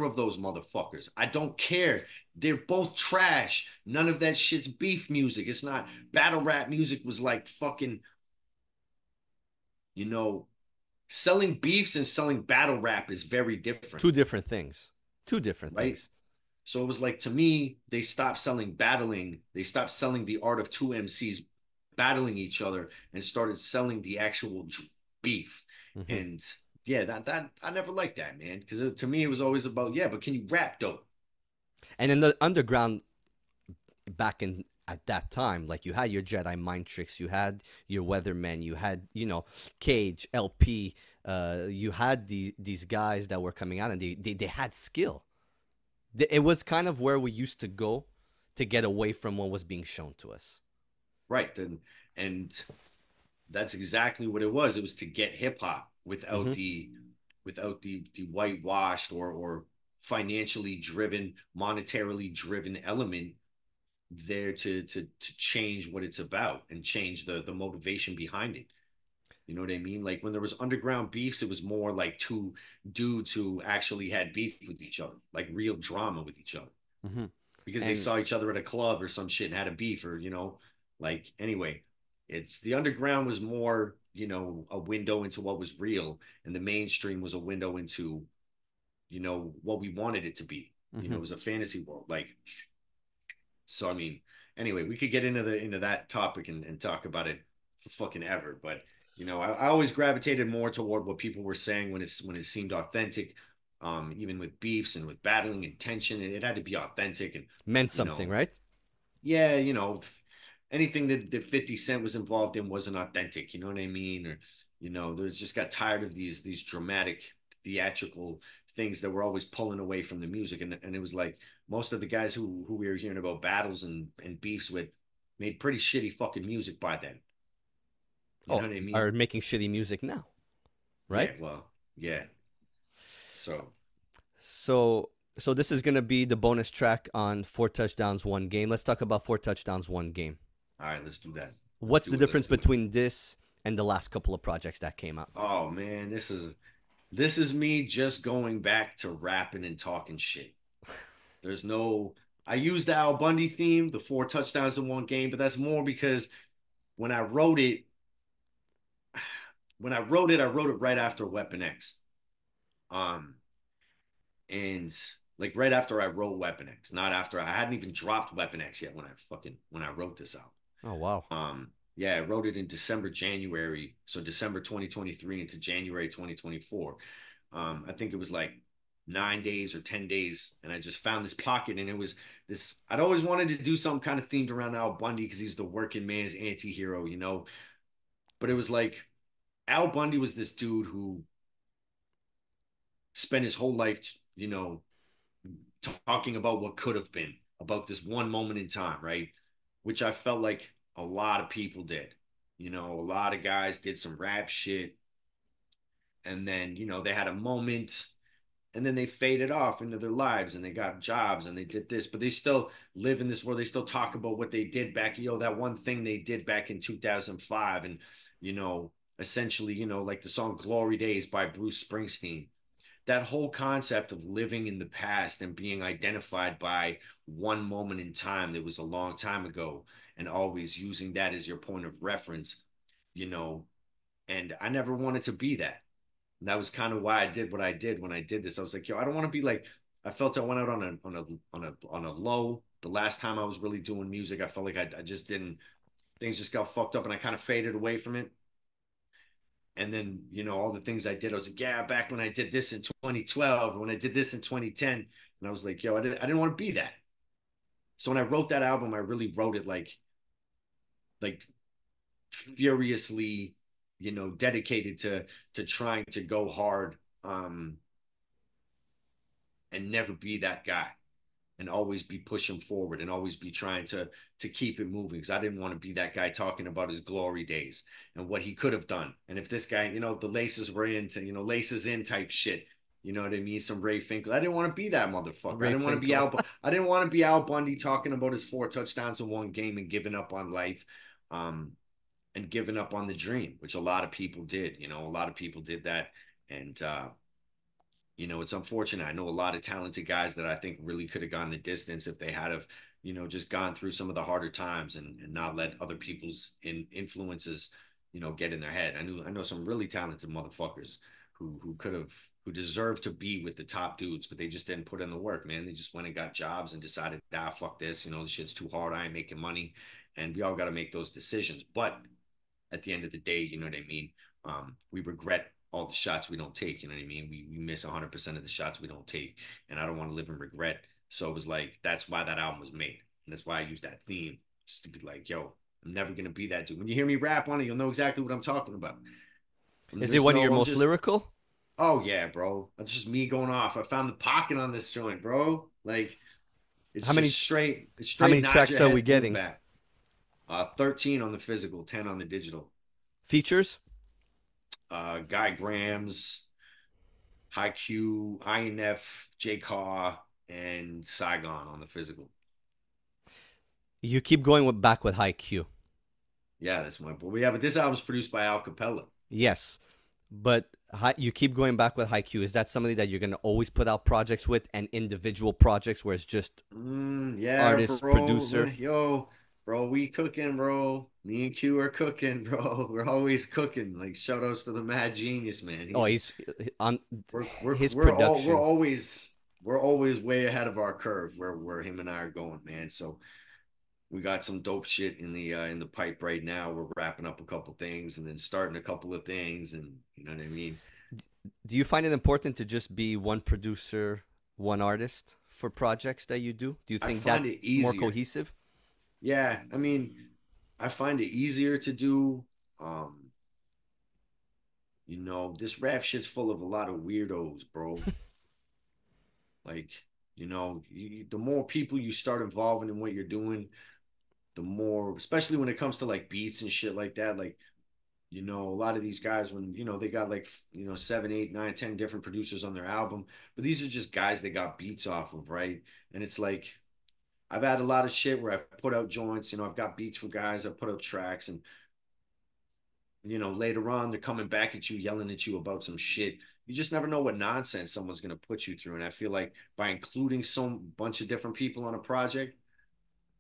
of those motherfuckers. I don't care. They're both trash. None of that shit's beef music. It's not battle rap music was like fucking, you know, selling beefs and selling battle rap is very different, Two different things. Two different right? things. So it was like, to me, they stopped selling battling. They stopped selling the art of two MCs battling each other and started selling the actual beef. Hmm. And yeah, that I never liked that, man, because to me it was always about, yeah, but can you rap dope? And in the underground, back in at that time, like you had your Jedi mind tricks, you had your Weathermen, you had Cage, LP, you had these guys that were coming out, and they had skill. It was kind of where we used to go to get away from what was being shown to us. Right. Then, and that's exactly what it was. It was to get hip hop Hmm. without the whitewashed or financially driven, monetarily driven element there to change what it's about and change the motivation behind it. You know what I mean? Like when there was underground beefs, it was more like two dudes who actually had beef with each other, like real drama with each other, Hmm. because they And saw each other at a club or some shit and had a beef, or like, anyway. It's the underground was more, a window into what was real, and the mainstream was a window into, what we wanted it to be. hmm It was a fantasy world. Like, so I mean, anyway, we could get into that topic and talk about it for fucking ever. But I always gravitated more toward what people were saying when it seemed authentic. Even with beefs and with battling and tension, it had to be authentic. And meant you something, know, right? yeah, anything that 50 Cent was involved in wasn't authentic. You know what I mean? Or there's just got tired of these dramatic, theatrical things that were always pulling away from the music. And it was like most of the guys who we were hearing about battles and beefs with made pretty shitty fucking music by then. You know Oh, what I mean? are making shitty music now, Yeah, right? well, yeah. So, So this is gonna be the bonus track on four touchdowns, one game. Let's talk about four touchdowns, one game. all right, let's do that. Let's What's the do it. Let's difference do it. between this and the last couple of projects that came out? Oh man, this is me just going back to rapping and talking shit. There's no. I use the Al Bundy theme, the four touchdowns in one game, but that's more because when I wrote it, I wrote it right after Weapon X. Um, and like right after I wrote Weapon X, not after I hadn't even dropped Weapon X yet when I wrote this out. Oh wow. Yeah, I wrote it in December, January, so December 2023 into January 2024. I think it was like 9 days or 10 days, and I just found this pocket, and it was this. I'd always wanted to do some kind of themed around Al Bundy because he's the working man's anti-hero. But it was like Al Bundy was this dude who spent his whole life, talking about what could have been. about this one moment in time, right? Which I felt like a lot of people did. A lot of guys did some rap shit, and then, they had a moment, and then they faded off into their lives and they got jobs and they did this, but they still live in this world. They still talk about what they did back, that one thing they did back in 2005. And, you know, essentially, like the song Glory Days by Bruce Springsteen, that whole concept of living in the past and being identified by one moment in time that was a long time ago, and always using that as your point of reference, you know, and I never wanted to be that. And that was kind of why I did what I did when I did this. I was like, yo, I don't want to be like, I felt I went out on a low. The last time I was really doing music, I felt like I just didn't, things just got fucked up and I kind of faded away from it. And then, all the things I did, I was like, yeah, back when I did this in 2012, when I did this in 2010. And I was like, yo, I didn't want to be that. So when I wrote that album, I really wrote it like furiously, dedicated to trying to go hard, and never be that guy, and always be pushing forward and always be trying to keep it moving, because I didn't want to be that guy talking about his glory days and what he could have done. And if this guy, the laces were into, laces in type shit, you know what I mean? Some Ray Finkel. I didn't want to be that motherfucker. I Ray didn't want to be Finkel. Al. I didn't want to be Al Bundy talking about his 4 touchdowns in one game and giving up on life, um, and giving up on the dream, which a lot of people did. A lot of people did that, and it's unfortunate. I know a lot of talented guys that I think really could have gone the distance if they had have, just gone through some of the harder times, and not let other people's influences, get in their head. I know some really talented motherfuckers who could have, who deserve to be with the top dudes, but they just didn't put in the work, man. They just went and got jobs and decided, fuck this, this shit's too hard. I ain't making money. And we all got to make those decisions. But at the end of the day, you know what I mean? We regret all the shots we don't take. You know what I mean? We miss 100% of the shots we don't take. And I don't want to live in regret. So it was like, that's why that album was made. And that's why I used that theme, just to be like, yo, I'm never going to be that dude. When you hear me rap on it, you'll know exactly what I'm talking about. And Is it one of your I'm most just, lyrical? oh yeah, bro. That's just me going off. I found the pocket on this joint, bro. Like, it's How many just straight, it's how straight many nod tracks your are we head, boom, getting? back. 13 on the physical, 10 on the digital. Features? Guy Grams, High Q, INF, J Car, and Saigon on the physical. You keep going back with High Q. Yeah, that's my boy. Yeah, but this album's produced by Al Capella. Yes, but you keep going back with High Q. Is that somebody that you're gonna always put out projects with, and individual projects where it's just Yeah, artist, bro. producer? Yo, bro, we cooking, bro. Me and Q are cooking, bro. We're always cooking. Like, shout outs to the mad genius, man. Oh, He's he's on we're we're his we're all we're production. always we're always way ahead of our curve where him and I are going, man. So we got some dope shit in the pipe right now. We're wrapping up a couple things and then starting a couple of things, and you know what I mean. Do you find it important to just be one producer, one artist for projects that you do? Do you I think find that it more easier. cohesive? Yeah, I mean, I find it easier to do. Um, this rap shit's full of a lot of weirdos, bro. Like, the more people you start involving in what you're doing, the more, especially when it comes to like beats and shit like that. Like, a lot of these guys, when they got like 7, 8, 9, 10 different producers on their album, but these are just guys they got beats off of, right? And it's like, I've had a lot of shit where I've put out joints, I've got beats for guys, I've put out tracks, and later on they're coming back at you, yelling at you about some shit. You just never know what nonsense someone's gonna put you through. And I feel like by including some bunch of different people on a project,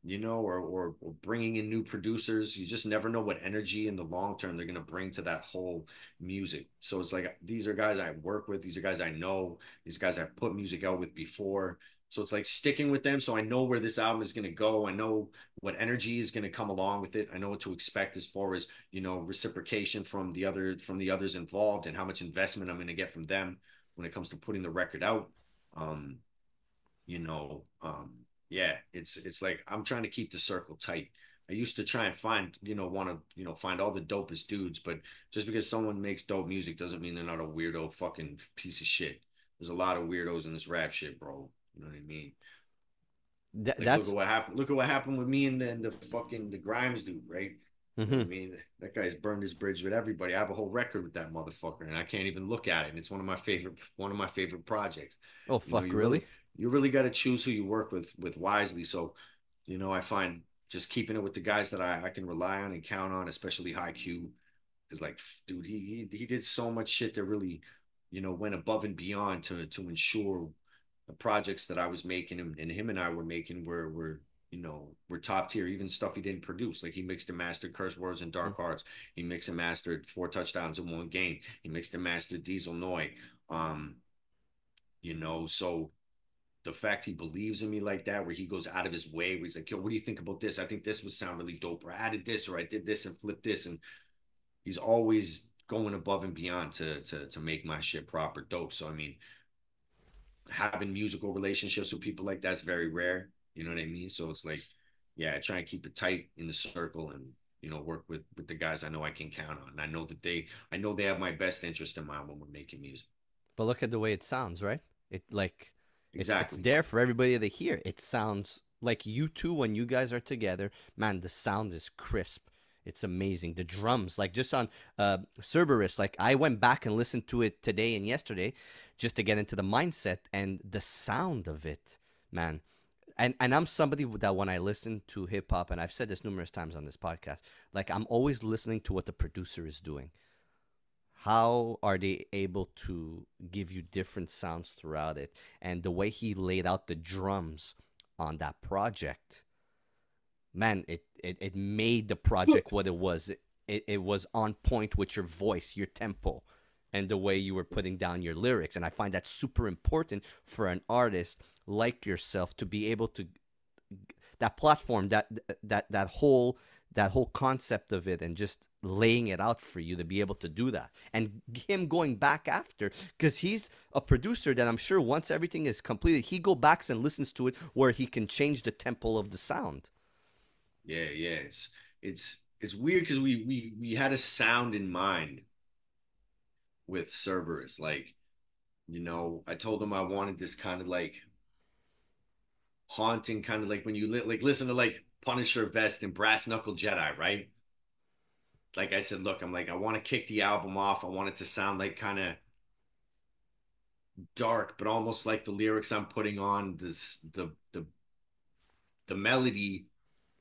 or bringing in new producers. You just never know what energy in the long term they're going to bring to that whole music. So it's like, these are guys I work with, these are guys I know, these guys I've put music out with before. So it's like sticking with them. So I know where this album is going to go. I know what energy is going to come along with it. I know what to expect as far as, reciprocation from the others involved, and how much investment I'm going to get from them when it comes to putting the record out. Um, you know um yeah, it's like I'm trying to keep the circle tight. I used to try and find, want to, find all the dopest dudes, but just because someone makes dope music doesn't mean they're not a weirdo fucking piece of shit. There's a lot of weirdos in this rap shit, bro. You know what I mean? Like, That's Look at what happened with me and the fucking the Grimes dude, right? You know what I hmm mean? That guy's burned his bridge with everybody. I have a whole record with that motherfucker, and I can't even look at it. And it's one of my favorite projects. Oh You know, fuck, really? you really got to choose who you work with wisely. So, I find just keeping it with the guys that I can rely on and count on, especially High Q, because like, dude, he did so much shit that really, went above and beyond to ensure the projects that I was making and him and I were making were top tier. Even stuff he didn't produce, like he mixed and mastered Curse Words and Dark Arts. He mixed and mastered Four Touchdowns in One Game. He mixed and mastered Diesel Noy. Um, so the fact he believes in me like that, where he goes out of his way, where he's like, "Yo, what do you think about this? I think this would sound really dope, or I added this, or I did this and flipped this," and he's always going above and beyond to make my shit proper dope. So I mean, having musical relationships with people like that's very rare. You know what I mean? So it's like, yeah, I try and keep it tight in the circle and work with the guys I know I can count on. And I know they have my best interest in mind when we're making music. But look at the way it sounds, right? It like it's Exactly. there for everybody to hear. It sounds like you two when you guys are together, man. The sound is crisp. It's amazing. The drums, like just on Cerberus, like I went back and listened to it today and yesterday, just to get into the mindset and the sound of it, man. And I'm somebody that when I listen to hip hop, and I've said this numerous times on this podcast, like I'm always listening to what the producer is doing. How are they able to give you different sounds throughout it? And the way he laid out the drums on that project, man, it made the project what it was. It was on point with your voice, your tempo, and the way you were putting down your lyrics. And I find that super important for an artist like yourself to be able to that platform, that whole concept of it, and just laying it out for you to be able to do that, and him going back after, because he's a producer that I'm sure once everything is completed, he go backs and listens to it where he can change the tempo of the sound. Yeah. It's weird because we had a sound in mind with Cerberus. Like, I told him I wanted this kind of like haunting, kind of like when you like listen to like Punisher Vest and Brass Knuckle Jedi, right? Like I said, look, I'm like, I want to kick the album off. I want it to sound like kind of dark, but almost like the lyrics I'm putting on this the melody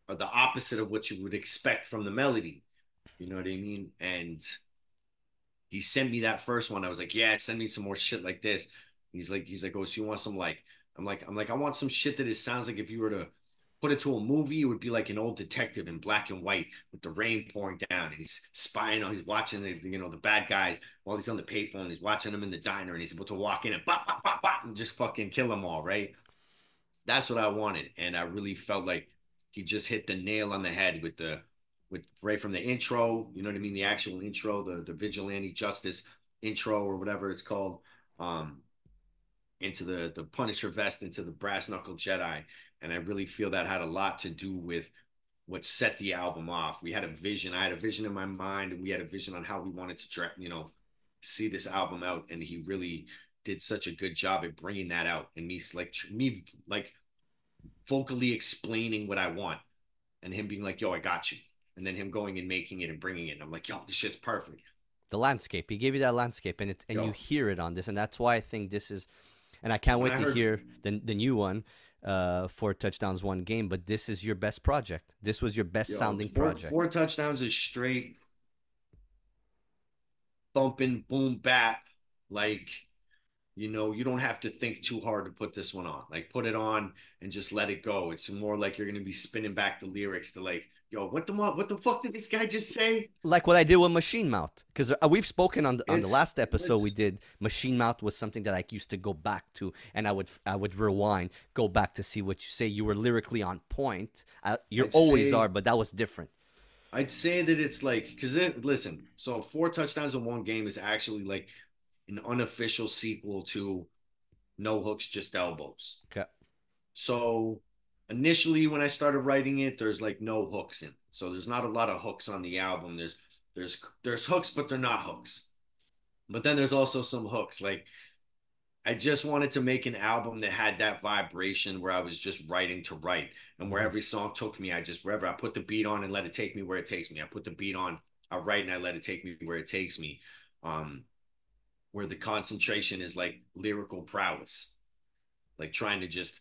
are the opposite of what you would expect from the melody. You know what I mean? And he sent me that first one. I was like, yeah, send me some more shit like this. He's like, oh, so you want some like, I'm like, I want some shit that it sounds like if you were to put it to a movie, it would be like an old detective in black and white with the rain pouring down, and he's spying on, he's watching the bad guys while he's on the payphone. He's watching them in the diner, and he's able to walk in and bop bop bop bop and just fucking kill them all, right? That's what I wanted, and I really felt like he just hit the nail on the head with right from the intro. You know what I mean? The actual intro, the vigilante justice intro or whatever it's called, um, into the Punisher vest, into the brass knuckle Jedi, and I really feel that had a lot to do with what set the album off. We had a vision. I had a vision in my mind, and we had a vision on how we wanted to, see this album out, and he really did such a good job at bringing that out and me like vocally explaining what I want and him being like, yo, I got you. And then him going and making it and bringing it. And I'm like, yo, this shit's perfect. The landscape, he gave you that landscape, and you Yo, hear it on this, and that's why I think this is, and I can't when wait I to heard, hear the new one, Four Touchdowns One Game. But this is your best project. This was your best yo, sounding project. four touchdowns is straight thumping, boom, bap. Like, you don't have to think too hard to put this one on. Like, put it on and just let it go. It's more like you're going to be spinning back the lyrics to like, yo, what the fuck did this guy just say? Like what I did with Machine Mouth, because we've spoken on on the It's, last episode we it's, did. Machine Mouth was something that I used to go back to, and I would rewind, go back to see what you say. You were lyrically on point. You I'd always are, say but that was different. I'd say that it's like because listen, so four touchdowns in one game is actually like an unofficial sequel to No Hooks, Just Elbows. Okay. So initially, when I started writing it, there's like no hooks in. So there's not a lot of hooks on the album. There's hooks, but they're not hooks. But then there's also some hooks. Like I just wanted to make an album that had that vibration where I was just writing to write, and where Hmm. every song took me, I just wherever I put the beat on and let it take me where it takes me. I put the beat on, I write and I let it take me where it takes me. Um, where the concentration is like lyrical prowess, like trying to just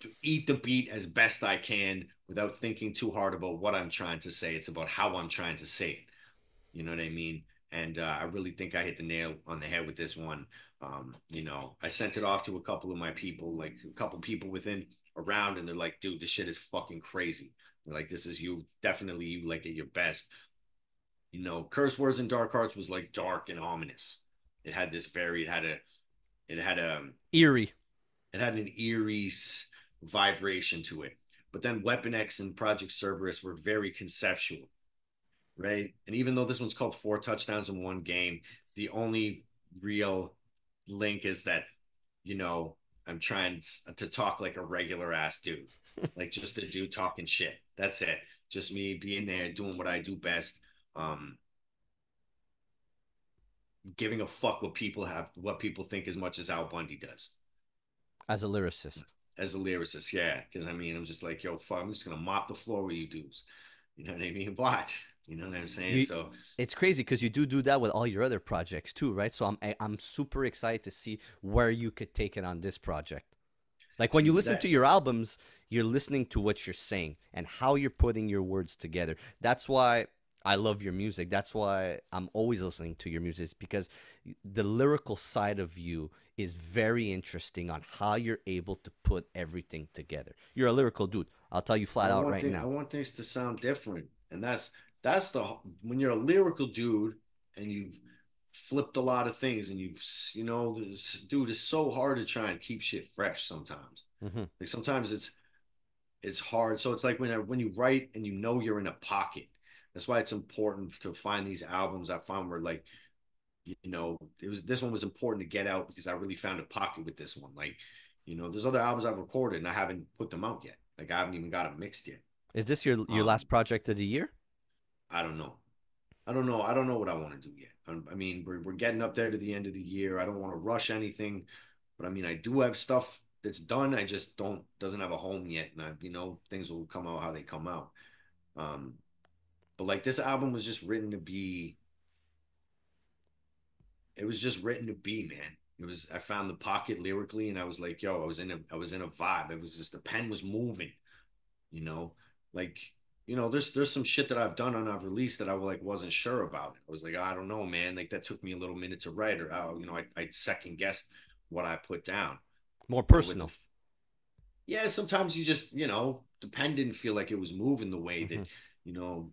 to eat the beat as best I can without thinking too hard about what I'm trying to say. It's about how I'm trying to say it. You know what I mean? And I really think I hit the nail on the head with this one. I sent it off to a couple of my people, like a couple people within around, and they're like, dude, this shit is fucking crazy. They're like, this is you, definitely you, like at your best. Curse words and dark arts was like dark and ominous. It had this very, it had a, Eerie. it had an eerie vibration to it. But then Weapon X and Project Cerberus were very conceptual, right? And even though this one's called Four Touchdowns in One Game, the only real link is that, you know, I'm trying to talk like a regular ass dude, like just a dude talking shit. That's it. Just me being there, doing what I do best. Um, Giving a fuck what people think as much as Al Bundy does As a lyricist. as a lyricist. Yeah, because I mean, I'm just like, yo, fuck, I'm just gonna mop the floor with you dudes. You know what I mean? Watch. You know what I'm saying? You, So it's crazy because you do that with all your other projects too, right? So I'm super excited to see where you could take it on this project. Like when see you listen to that. your albums, you're listening to what you're saying and how you're putting your words together. That's why I love your music. That's why I'm always listening to your music because the lyrical side of you is very interesting on how you're able to put everything together. You're a lyrical dude. I'll tell you flat Well, out right I now. want things to sound different, and that's the when you're a lyrical dude and you've flipped a lot of things, and dude, it's so hard to try and keep shit fresh sometimes. Hmm. Like sometimes it's hard. So it's like when you write and you know you're in a pocket. That's why it's important to find these albums. I found where like it was this one was important to get out because I really found a pocket with this one. Like there's other albums I've recorded and I haven't put them out yet. Like I haven't even got them mixed yet. Is this your Um, last project of the year? I don't know. I don't know. I don't know what I want to do yet. I mean, we're getting up there to the end of the year. I don't want to rush anything, but I mean, I do have stuff that's done. I just don't doesn't have a home yet, and things will come out how they come out. Um, but like this album was just written to be. It was just written to be, man. It was. I found the pocket lyrically, and I was like, yo, I was in a vibe. It was just the pen was moving, you know like there's some shit that I've done and I've released that I like wasn't sure about. I was like, I don't know, man, like that took me a little minute to write, or I second guessed what I put down. More But with the personal. yeah, sometimes you just the pen didn't feel like it was moving the way Hmm. you know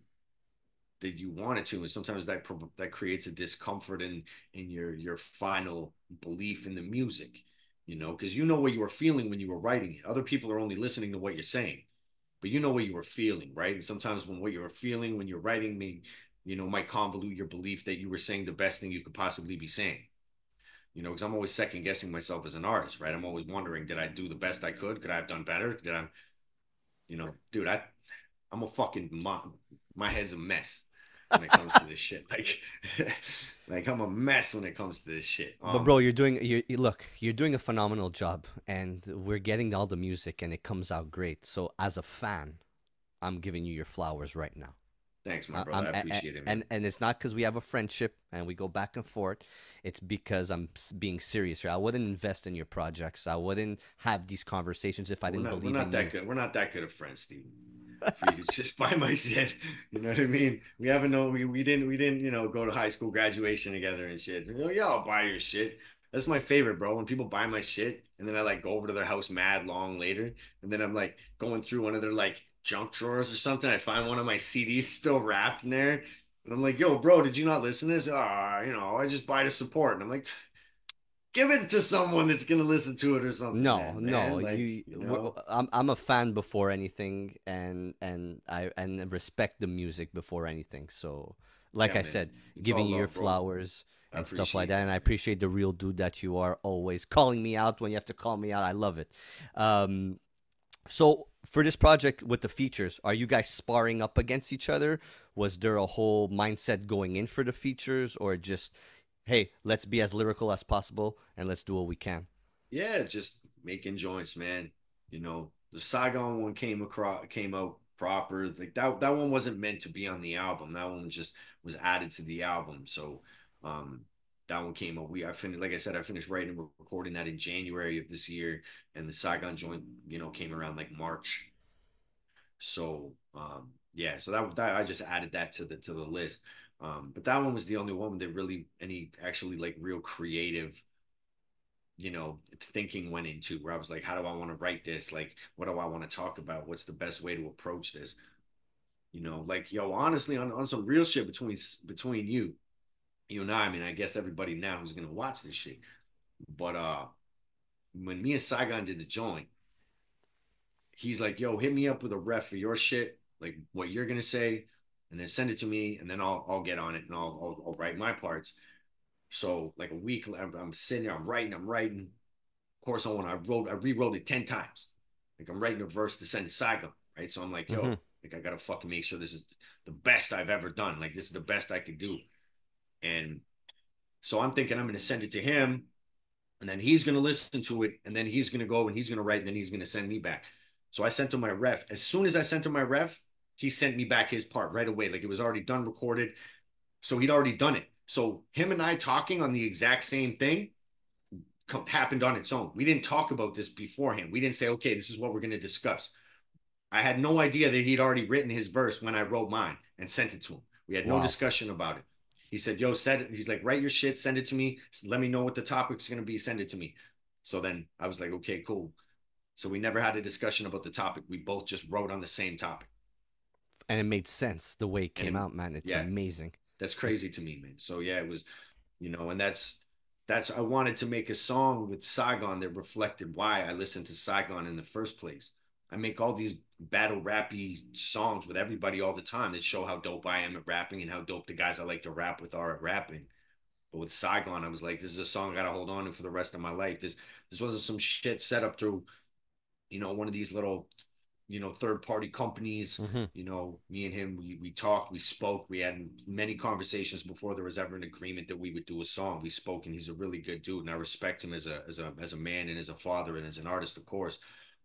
that you want it to, and sometimes that creates a discomfort in your final belief in the music, because you know what you were feeling when you were writing it. Other people are only listening to what you're saying, but you know what you were feeling, right? And sometimes when what you were feeling when you're writing me, might convolute your belief that you were saying the best thing you could possibly be saying. Because I'm always second guessing myself as an artist, right? I'm always wondering, did I do the best I could? Could I have done better? Did I, dude, I'm a fucking my head's a mess when it comes to this shit. Like, like I'm a mess when it comes to this shit. But bro, look, you're doing a phenomenal job, and we're getting all the music, and it comes out great. So as a fan, I'm giving you your flowers right now. Thanks, my brother. I appreciate it, man. And it's not because we have a friendship and we go back and forth. It's because being serious. Right? I wouldn't invest in your projects. I wouldn't have these conversations if I didn't We're believe not in that you. good. We're not that good of friends, Steve. For you to just buy my shit. You know what I mean? We haven't known we didn't, go to high school graduation together and shit. Yeah, I'll buy your shit. That's my favorite, bro. When people buy my shit and then I like go over to their house mad long later, and then I'm like going through one of their like junk drawers or something. I find one of my CDs still wrapped in there. And I'm like, yo, bro, did you not listen to this? I just buy to support. And I'm like, give it to someone that's gonna listen to it or something No, then, no, man. Like, I'm a fan before anything, and I respect the music before anything. So, like yeah, I man. said, It's giving all you your love, bro. flowers I and stuff like appreciate that, it, and I man. appreciate the real dude that you are, always calling me out when you have to call me out. I love it. Um, so for this project with the features, are you guys sparring up against each other? Was there a whole mindset going in for the features, or just, hey, let's be as lyrical as possible and let's do what we can? Yeah, just making joints, man. The Saigon one came out proper. Like that one wasn't meant to be on the album. That one just was added to the album. So um that one came out. I finished, like I said, I finished writing and recording that in January of this year, and the Saigon joint, came around like March. So yeah, so that I just added that to the list. But that one was the only one that really any actually like real creative thinking went into, where I was like, how do I want to write this? Like, what do I want to talk about? What's the best way to approach this? Like, yo, honestly, on some real shit between you and I mean, I guess everybody now who's gonna watch this shit. But when me and Saigon did the joint, he's like, yo, hit me up with a ref for your shit, like what you're gonna say, and then send it to me, and then I'll get on it and I'll write my parts. So like a week, I'm sitting there, I'm writing. Course on I rewrote it 10 times. Like I'm writing a verse to send to Saigon, right? So I'm like, Hmm. yo, like I gotta fucking make sure this is the best I've ever done. Like this is the best I could do. And so I'm thinking I'm gonna send it to him, and then he's gonna listen to it, and then he's gonna go and he's gonna write, and then he's gonna send me back. So I sent him my ref. As soon as I sent him my ref, he sent me back his part right away. Like it was already done, recorded. So he'd already done it. So him and I talking on the exact same thing happened on its own. We didn't talk about this beforehand. We didn't say, okay, this is what we're going to discuss. I had no idea that he'd already written his verse when I wrote mine and sent it to him. We had no Wow. discussion about it. He said, yo, said it. He's like, write your shit, send it to me. Let me know what the topic's going to be, send it to me. So then I was like, okay, cool. So we never had a discussion about the topic. We both just wrote on the same topic. And it made sense the way it And came out, man. It's yeah, amazing. that's It's crazy to me, man. So yeah, it was, and that's I wanted to make a song with Saigon that reflected why I listened to Saigon in the first place. I make all these battle rappy songs with everybody all the time that show how dope I am at rapping and how dope the guys I like to rap with are at rapping. But with Saigon, I was like, this is a song I gotta hold on to for the rest of my life. This wasn't some shit set up through, one of these little, third party companies. hmm Me and him, we talked, we spoke, we had many conversations before there was ever an agreement that we would do a song. We spoke, and he's a really good dude, and I respect him as a man and as a father and as an artist, of course.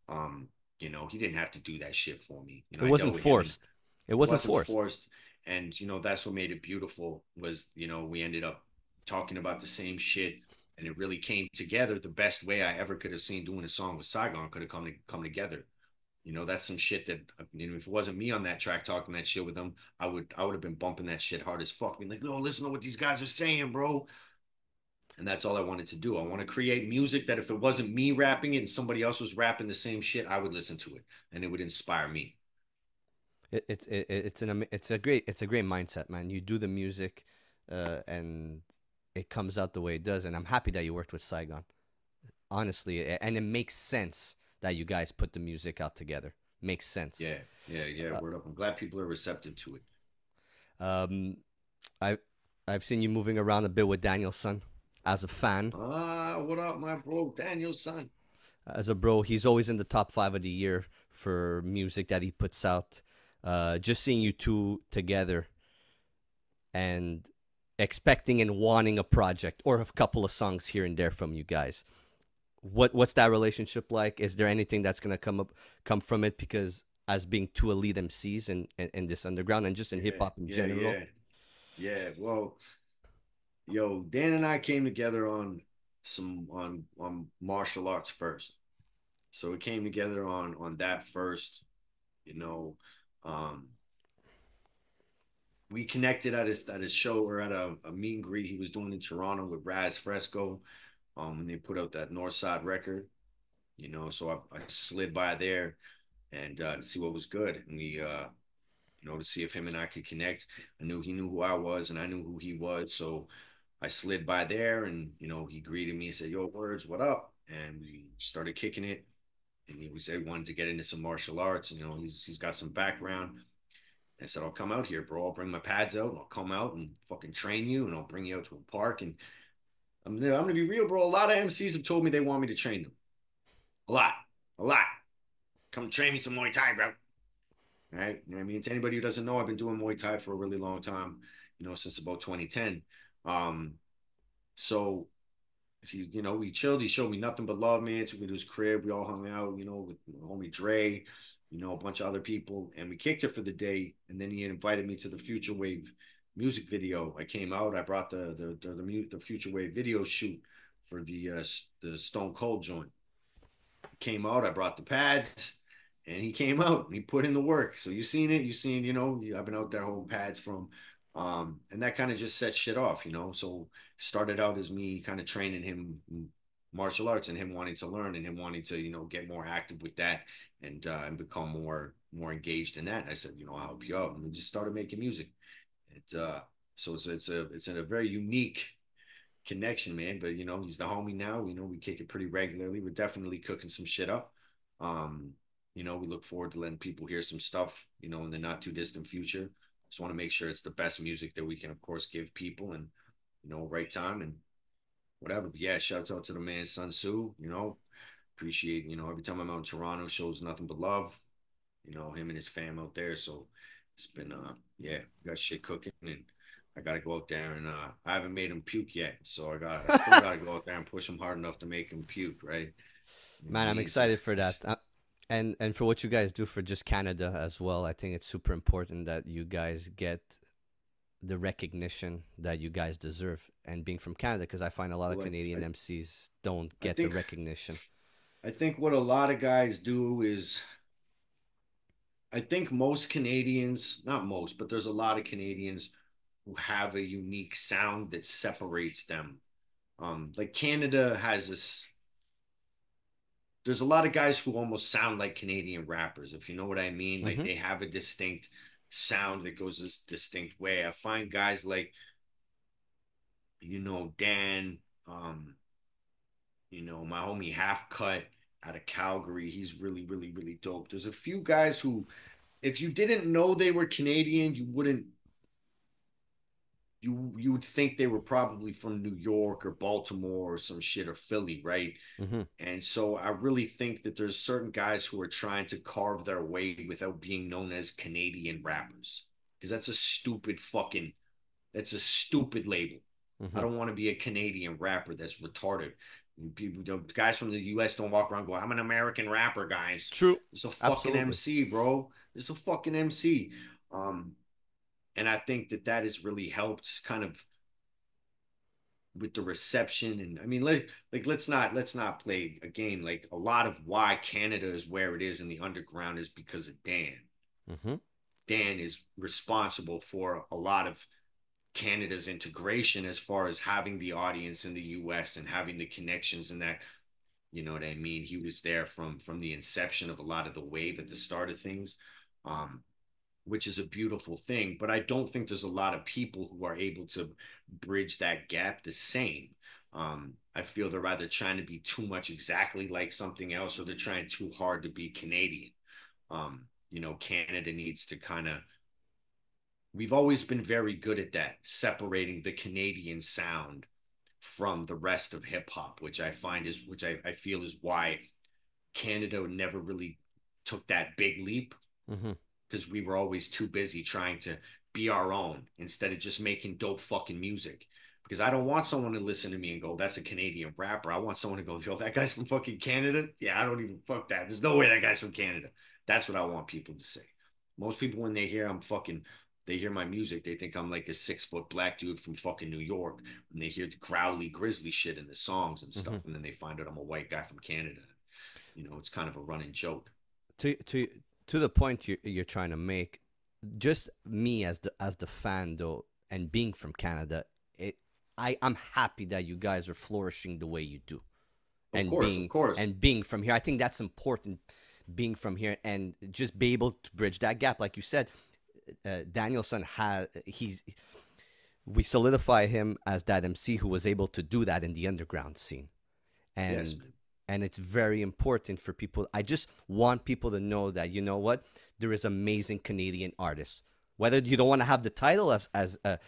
Um, he didn't have to do that shit for me. It I dealt wasn't with him, and forced. It it wasn't wasn't forced. forced. And that's what made it beautiful was, we ended up talking about the same shit, and it really came together the best way I ever could have seen doing a song with Saigon could have come together. That's some shit that, if it wasn't me on that track talking that shit with them, I would have been bumping that shit hard as fuck. Being like, no, listen to what these guys are saying, bro. And that's all I wanted to do. I want to create music that if it wasn't me rapping it and somebody else was rapping the same shit, I would listen to it and it would inspire me. It's a great mindset, man. You do the music, and it comes out the way it does. And I'm happy that you worked with Saigon, honestly. And it makes sense that you guys put the music out together. Makes sense. Yeah, yeah, yeah. Uh, Word up. I'm glad people are receptive to it. um, I I've seen you moving around a bit with Danielson as a fan. What up, my bro, Daniel son? As a bro, he's always in the top 5 of the year for music that he puts out. Just seeing you two together and expecting and wanting a project or a couple of songs here and there from you guys. What's that relationship like? Is there anything that's gonna come from it? Because as being two elite MCs in this underground and just in hip Yeah, hop in yeah, general. yeah, yeah. Well, yo, Dan and I came together on martial arts first. So we came together on that first. You know, um, we connected at his show or at a meet and greet he was doing in Toronto with Raz Fresco. When they put out that North Side record. So I slid by there and to see what was good, and to see if him and I could connect. I knew he knew who I was, and I knew who he was, so I slid by there, and he greeted me and said, "Yo, words, what up?" And we started kicking it, and we said he wanted to get into some martial arts. He's got some background. I said, "I'll come out here, bro. I'll bring my pads out, and I'll come out and fucking train you, and I'll bring you out to a park." And I'm gonna be real, bro. A lot of MCs have told me they want me to train them. A lot, a lot. Come train me some Muay Thai, bro. Right? I mean, to anybody who doesn't know, I've been doing Muay Thai for a really long time. Since about 2010. Um, so he's, we chilled. He showed me nothing but love, man. Took me to his crib. We all hung out, with my homie Dre, a bunch of other people, and we kicked it for the day. And then he invited me to the Future Wave music video. I came out. I brought the Future Wave video shoot for the Stone Cold joint. Came out. I brought the pads, and he came out and he put in the work. So you seen it. You seen, I've been out there holding pads from, and that kind of just set shit off. So started out as me kind of training him martial arts and him wanting to learn and him wanting to, get more active with that and become more engaged in that. And I said, I'll help you out, and we just started making music. So it's a very unique connection, man. But he's the homie now. We kick it pretty regularly. We're definitely cooking some shit up. We look forward to letting people hear some stuff, in the not too distant future. Just want to make sure it's the best music that we can, of course, give people and, right time and whatever. But yeah, shouts out to the man Sun Tzu, appreciate, every time I'm out in Toronto, shows nothing but love, him and his fam out there. So it's been yeah, got shit cooking and I gotta go out there and I haven't made him puke yet. So I still gotta go out there and push him hard enough to make him puke, right? You know what Man, I I'm mean? So excited for that. And for what you guys do for just Canada as well. I think it's super important that you guys get the recognition that you guys deserve. And being from Canada, because I find a lot of well, Canadian MCs don't I get the think recognition. I think what a lot of guys do is I think most Canadians, not most, but there's a lot of Canadians who have a unique sound that separates them. Like Canada has this. There's a lot of guys who almost sound like Canadian rappers, if you know what I mean. Like Mm-hmm. they have a distinct sound that goes this distinct way. I find guys like, Dan, my homie Half Cut out of Calgary. He's really, really, really dope. There's a few guys who, if you didn't know they were Canadian, you would think they were probably from New York or Baltimore or some shit or Philly, right? Mm-hmm. And so I really think that there's certain guys who are trying to carve their way without being known as Canadian rappers. Because that's a stupid label. I Mm-hmm. don't want to be a Canadian rapper. That's retarded. People, guys from the US don't walk around going, I'm an American rapper, guys. True. It's a fucking Absolutely. MC, bro. It's a fucking MC. Um, and I think that has really helped kind of with the reception. And I mean, let's not play a game. Like a lot of why Canada is where it is in the underground is because of Dan. Mm-hmm. Dan is responsible for a lot of Canada's integration as far as having the audience in the US and having the connections and that, you know what I mean? He was there from the inception of a lot of the wave at the start of things. Um, which is a beautiful thing. But I don't think there's a lot of people who are able to bridge that gap the same. I feel they're either trying to be too much exactly like something else or they're trying too hard to be Canadian. Canada needs to kind of, we've always been very good at that, separating the Canadian sound from the rest of hip hop, which I feel is why Canada never really took that big leap Mm-hmm. because we were always too busy trying to be our own instead of just making dope fucking music. Because I don't want someone to listen to me and go, that's a Canadian rapper. I want someone to go, yo, that guy's from fucking Canada. Yeah, I don't even fuck that. There's no way that guy's from Canada. That's what I want people to say. Most people, when they hear they hear my music, they think I'm like a 6 foot black dude from fucking New York. When they hear the growly, grizzly shit in the songs and Mm-hmm. stuff, and then they find out I'm a white guy from Canada. It's kind of a running joke. To to to the point you're trying to make, just me as the fan though, and being from Canada, I'm happy that you guys are flourishing the way you do, Of and course, of course. being from here. I think that's important, being from here and just be able to bridge that gap, like you said. Danielson has he's we solidify him as that MC who was able to do that in the underground scene, Yes, and man. it's very important for people. I just want people to know that, you know what, there is amazing Canadian artists. Whether you don't want to have the title Right, as a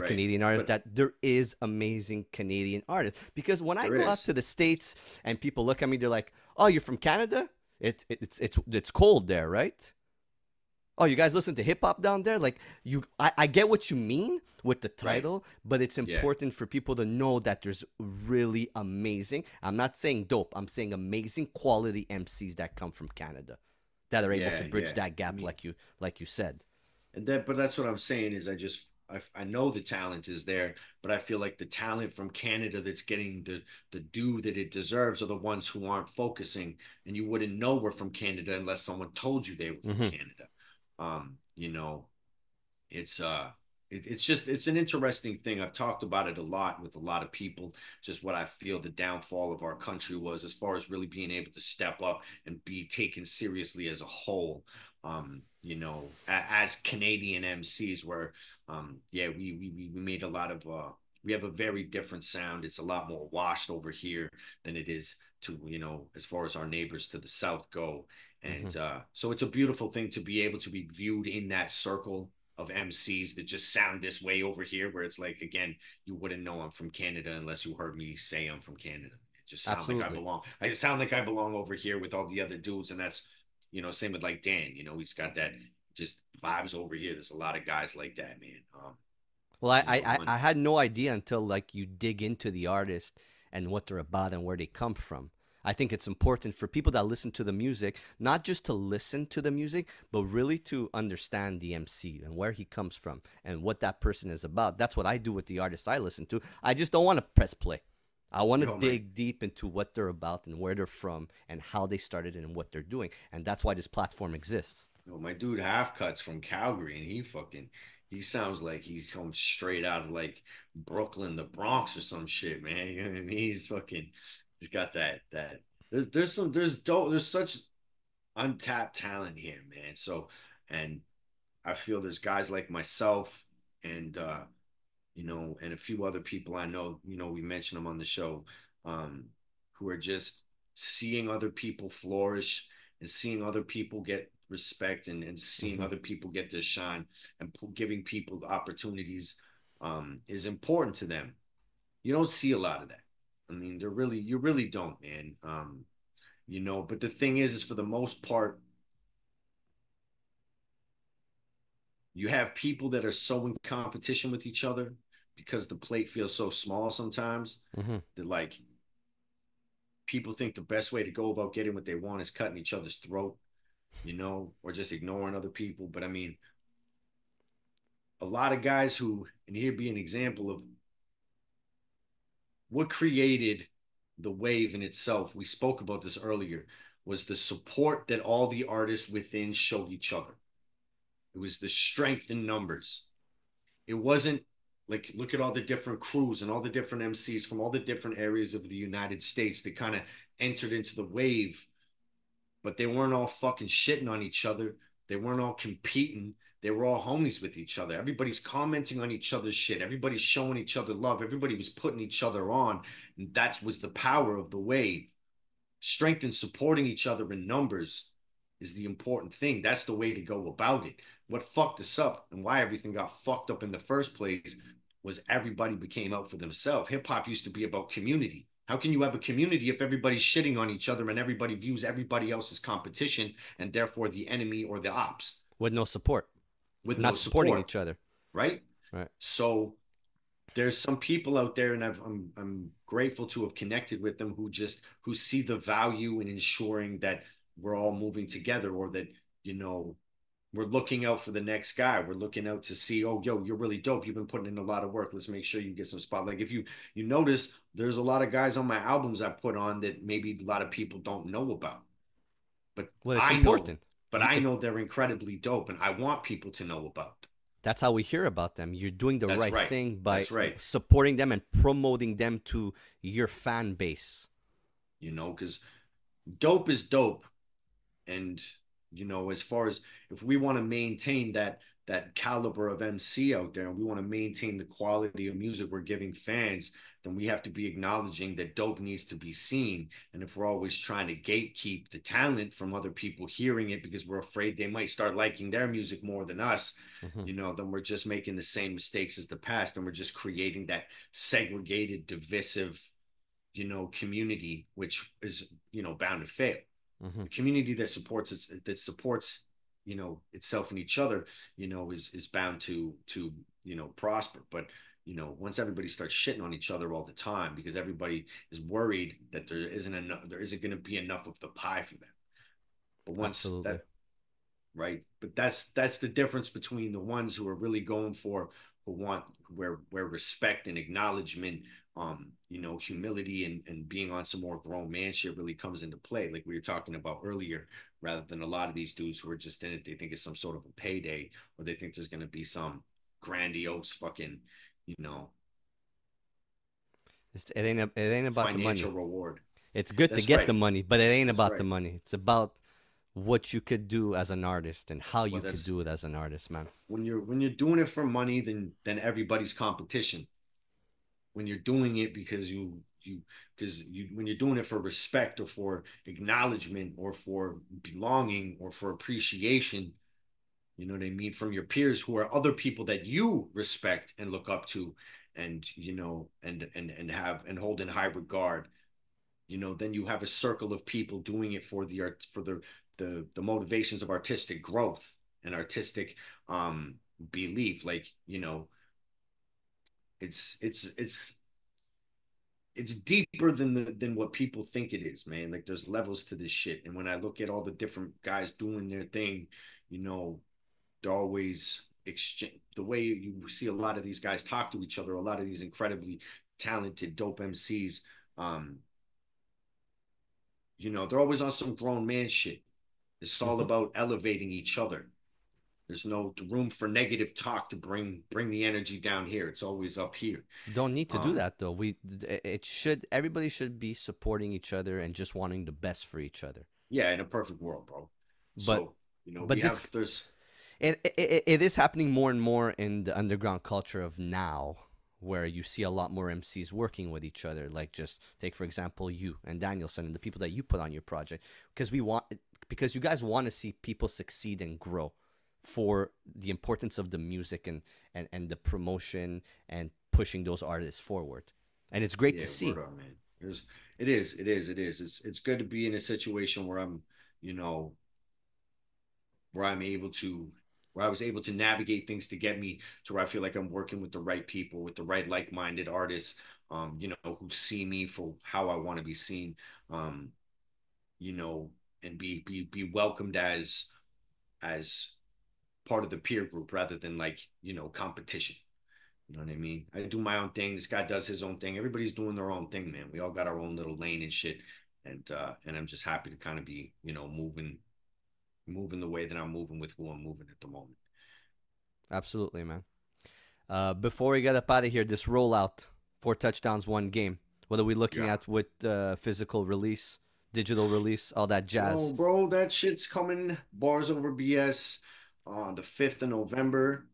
right. Canadian artist, But that there is amazing Canadian artists. Because when I there go out is. to the States and people look at me, they're like, "Oh, you're from Canada? It's cold there, right?" Oh, you guys listen to hip hop down there? Like I get what you mean with the Right. title, but it's Yeah. important for people to know that there's really amazing. I'm not saying dope. I'm saying amazing quality MCs that come from Canada that are able to Yeah. bridge Yeah. that I gap, mean, like you said. and that, but that's what I'm saying is I know the talent is there, but I feel like the talent from Canada that's getting the due that it deserves are the ones who aren't focusing, and you wouldn't know we're from Canada unless someone told you they were from Mm-hmm. Canada. You know, it's it's just it's an interesting thing. I've talked about it a lot with a lot of people, just what I feel the downfall of our country was as far as really being able to step up and be taken seriously as a whole. As Canadian MCs, where yeah, we made a lot of we have a very different sound. It's a lot more washed over here than it is to, as far as our neighbors to the south go. Mm-hmm. And so it's a beautiful thing to be able to be viewed in that circle of MCs that just sound this way over here, where it's like, again, you wouldn't know I'm from Canada unless you heard me say I'm from Canada. It just sound like I Absolutely. belong. I sound like I belong over here with all the other dudes, and that's, same with like Dan. He's got that just vibes over here. There's a lot of guys like that, man. Well, One. I had no idea until like you dig into the artist and what they're about and where they come from. I think it's important for people that listen to the music, not just to listen to the music, but really to understand the MC and where he comes from and what that person is about. That's what I do with the artists I listen to. I just don't want to press play. I want to Yo, my dig deep into what they're about and where they're from and how they started and what they're doing. And that's why this platform exists. Yo, my dude half cuts from Calgary, and he sounds like he's come straight out of like Brooklyn, the Bronx, or some shit, man. You know what I mean? He's got that. There's such untapped talent here, man. So, and I feel there's guys like myself and and a few other people I know, we mentioned them on the show, um, who are just seeing other people flourish and seeing other people get respect and seeing Mm-hmm. other people get their shine and giving people the opportunities is important to them. You don't see a lot of that. I mean, you really don't, man. But the thing is for the most part, you have people that are so in competition with each other because the plate feels so small sometimes Mm-hmm. that like people think the best way to go about getting what they want is cutting each other's throat, or just ignoring other people. But I mean, a lot of guys who, and here be an example of what created the wave in itself. We spoke about this earlier, was the support that all the artists within showed each other. It was the strength in numbers. It wasn't like, look at all the different crews and all the different MCs from all the different areas of the United States that kind of entered into the wave, but they weren't all fucking shitting on each other. They weren't all competing. They were all homies with each other. Everybody's commenting on each other's shit. Everybody's showing each other love. Everybody was putting each other on. And that was the power of the wave. Strength in supporting each other in numbers is the important thing. That's the way to go about it. What fucked us up and why everything got fucked up in the first place was everybody became out for themselves. Hip hop used to be about community. How can you have a community if everybody's shitting on each other and everybody views everybody else as competition and therefore the enemy or the ops With no support, with no not supporting support, each other. right? Right. So there's some people out there, and I'm grateful to have connected with them who see the value in ensuring that we're all moving together, or that you know we're looking out for the next guy. We're looking out to see, oh, yo, you're really dope. You've been putting in a lot of work. Let's make sure you get some spot. Like if you notice, there's a lot of guys on my albums I put on that maybe a lot of people don't know about, but Well, it's I know, important. but I know they're incredibly dope, and I want people to know about them. That's how we hear about them. You're doing the That's right right. thing by That's right. supporting them and promoting them to your fan base. Because dope is dope, and as far as if we want to maintain that caliber of MC out there, and we want to maintain the quality of music we're giving fans, then we have to be acknowledging that dope needs to be seen. And if we're always trying to gatekeep the talent from other people hearing it because we're afraid they might start liking their music more than us, Hmm. then we're just making the same mistakes as the past, and we're just creating that segregated, divisive, community, which is, bound to fail. Hmm. A community that supports itself and each other, is bound to prosper. But once everybody starts shitting on each other all the time because everybody is worried that there isn't going to be enough of the pie for them. But once Absolutely. that right, but that's the difference between the ones who are really going for who want where respect and acknowledgement, humility and being on some more grown man shit really comes into play, like we were talking about earlier, rather than a lot of these dudes who are just in it. They think it's some sort of a payday, or they think there's going to be some grandiose fucking, you know, It ain't about the financial money. reward. It's good to That's get right. the money, but it ain't That's about the right. money. It's about what you could do as an artist and how Well, you could that's do it as an artist, man. when you're doing it for money, then everybody's competition. When you're doing it because you when you're doing it for respect or for acknowledgement or for belonging or for appreciation, you know what I mean, from your peers who are other people that you respect and look up to, and and hold in high regard, then you have a circle of people doing it for the art, for the motivations of artistic growth and artistic belief. Like, it's it's it's it's deeper than what people think it is, man. Like, there's levels to this shit. And when I look at all the different guys doing their thing, you know, they're always exchange the way you see a lot of these guys talk to each other, a lot of these incredibly talented, dope MCs. Um, they're always on some grown man shit. It's all about elevating each other. There's no room for negative talk to bring the energy down here. It's always up here. Don't need to do Um, that though. It should everybody should be supporting each other and just wanting the best for each other. yeah, in a perfect world, bro. But So, we but this have there's it is happening more and more in the underground culture of now, where you see a lot more MCs working with each other. Like, just take for example you and Danielson and the people that you put on your project, because you guys want to see people succeed and grow, for the importance of the music and the promotion and pushing those artists forward. And it's great to Yeah, word see. on, man. It is. It's good to be in a situation where you know, where I'm able to, where I was able to navigate things to get me to where I feel like I'm working with the right people, with the right like-minded artists, who see me for how I want to be seen, um, you know, and be welcomed as part of the peer group rather than, like, competition. You know what I mean? I do my own thing. This guy does his own thing. Everybody's doing their own thing, man. We all got our own little lane and shit. And I'm just happy to kind of be, moving the way that I'm moving with who I'm moving at the moment. Absolutely, man. Before we get up out of here, this rollout, 4 touchdowns, 1 game. What are we looking Yeah. at with physical release, digital release, all that Yo, jazz? bro, that shit's coming. Bars over BS on the 5th of November.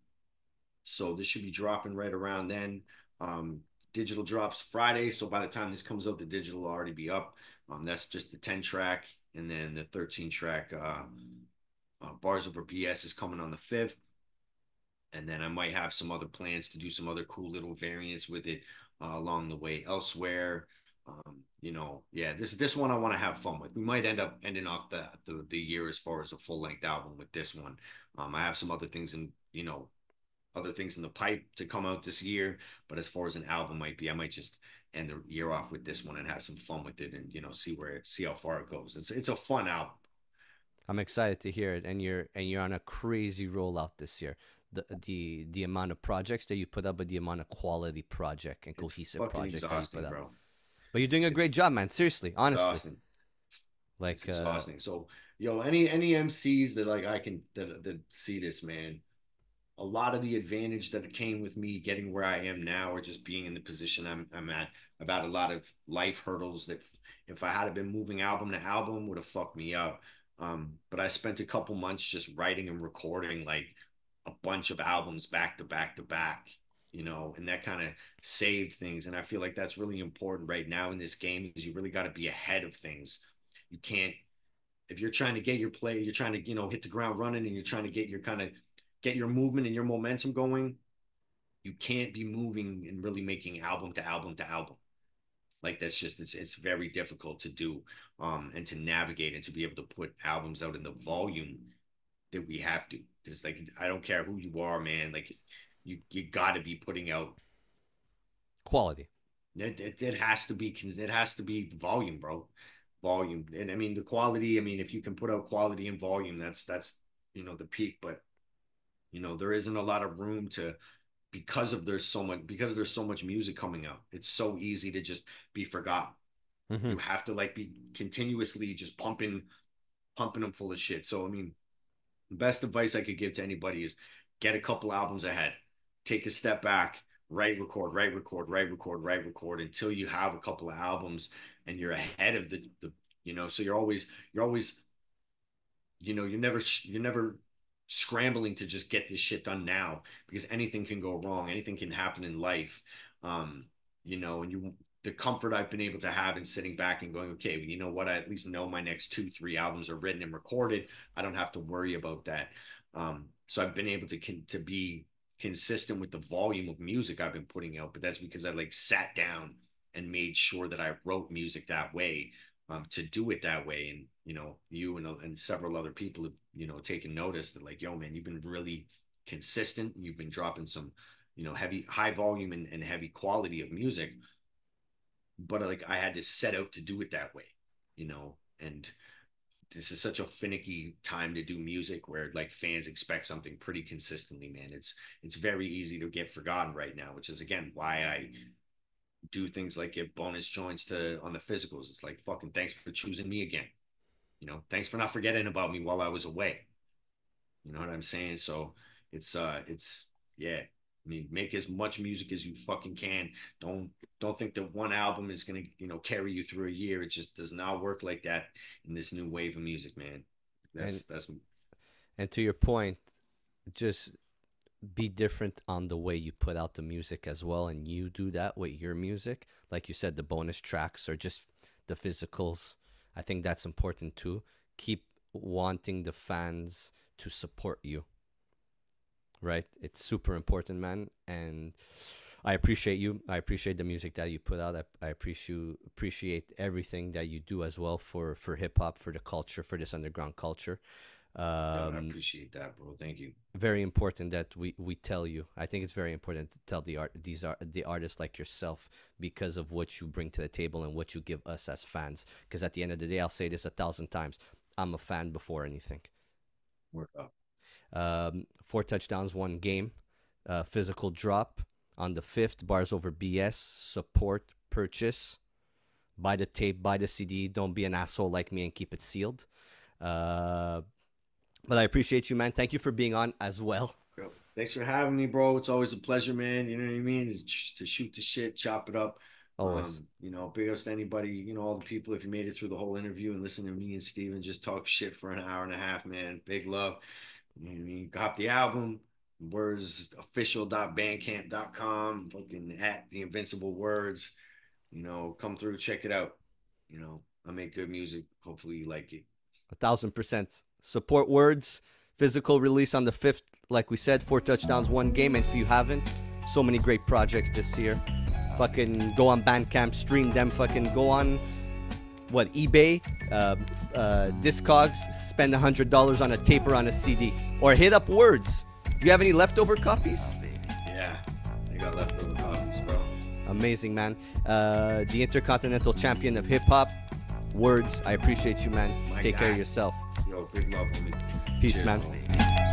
So this should be dropping right around then. Um, Digital drops Friday. So by the time this comes out, the digital will already be up. That's just the 10 track. And then the 13 track Bars over BS is coming on the 5th. And then I might have some other plans to do some other cool little variants with it along the way elsewhere. Yeah, this one I want to have fun with. We might end up ending off the year as far as a full length album with this one. I have some other things in the pipe to come out this year, but as far as an album might be, I might just end the year off with this one and have some fun with it, and see how far it goes. It's a fun album. I'm excited to hear it, and you're on a crazy rollout this year. The amount of projects that you put up, but the amount of quality project and It's cohesive fucking project that you put exhausting, up. bro. But you're doing a It's great job, man. Seriously, honestly. exhausting. It's Like, exhausting. So, any MCs that, like, I can that see this, man, a lot of the advantage that came with me getting where I am now, or just being in the position I'm at, about a lot of life hurdles that, if I had been moving album to album, would have fucked me up. But I spent a couple months just writing and recording, like, a bunch of albums back to back to back, and that kind of saved things. And I feel like that's really important right now in this game, because you really got to be ahead of things. You can't, if you're trying to get your play, you're trying to, hit the ground running, and you're trying to get your movement and your momentum going. You can't be moving and really making album to album to album. Like, that's just, it's very difficult to do, and to navigate, and to be able to put albums out in the volume that we have to. It's like I don't care who you are, man. Like you got to be putting out Quality. it has to be it has to be volume, bro. Volume. And I mean the quality, I mean if you can put out quality and volume, that's the peak, but there isn't a lot of room to because there's so much music coming out. It's so easy to just be forgotten. Mm-hmm. You have to like be continuously just pumping them full of shit. So I mean, the best advice I could give to anybody is get a couple albums ahead, take a step back, write, record, write, record, write, record, write, record until you have a couple of albums and you're ahead of so you're always you're never scrambling to just get this shit done now because anything can go wrong, anything can happen in life. And the comfort I've been able to have in sitting back and going, okay, well, you know what? I at least know my next 2, 3 albums are written and recorded. I don't have to worry about that. So I've been able to be consistent with the volume of music I've been putting out, but that's because I like sat down and made sure that I wrote music that way, to do it that way. And you and several other people have taken notice that like, yo, man, you've been really consistent. You've been dropping some heavy, high volume and heavy quality of music, but like I had to set out to do it that way, and this is such a finicky time to do music where like fans expect something pretty consistently, man. It's very easy to get forgotten right now, which is again why I do things like get bonus joints on the physicals. It's like fucking thanks for choosing me again. Thanks for not forgetting about me while I was away. You know what I'm saying? So it's yeah. I mean, make as much music as you fucking can. Don't think that one album is gonna carry you through a year. It just does not work like that in this new wave of music, man. And That's and to your point, just be different on the way you put out the music as well, and you do that with your music. Like you said, the bonus tracks or just the physicals. I think that's important too. Keep wanting the fans to support you. Right? It's super important, man. And I appreciate you. I appreciate the music that you put out. I appreciate everything that you do as well for hip hop, for the culture, for this underground culture. I appreciate that, bro. Thank you. Very important that we tell you. I think it's very important to tell the artists like yourself because of what you bring to the table and what you give us as fans. Because at the end of the day, I'll say this 1,000 times: I'm a fan before anything. Work up. 4 touchdowns, 1 game. Physical drop on the 5th. BarsOverBS support purchase. Buy the tape, buy the CD. Don't be an asshole like me and keep it sealed. But I appreciate you, man. Thank you for being on as well. Thanks for having me, bro. It's always a pleasure, man. You know what I mean? To shoot the shit, chop it up. Always. Big ups to anybody, all the people, if you made it through the whole interview and listen to me and Steven just talk shit for an hour and a half, man. Big love. You know what I mean? Cop the album. Words official.bandcamp.com. Fucking at the Invincible Words. Come through, check it out. I make good music. Hopefully you like it. 1,000%. Support Words. Physical release on the 5th. Like we said, 4 touchdowns, 1 game. And if you haven't, so many great projects this year. Fucking go on Bandcamp, stream them. Fucking go on eBay, Discogs, spend $100 on a tape or on a CD, or hit up Words. Do you have any leftover copies? Yeah, I got leftover copies, bro. Amazing, man. The Intercontinental Champion of Hip Hop, Words. I appreciate you, man. Take care of yourself. Yo, big love, homie. Peace, Cheers, man. Homie.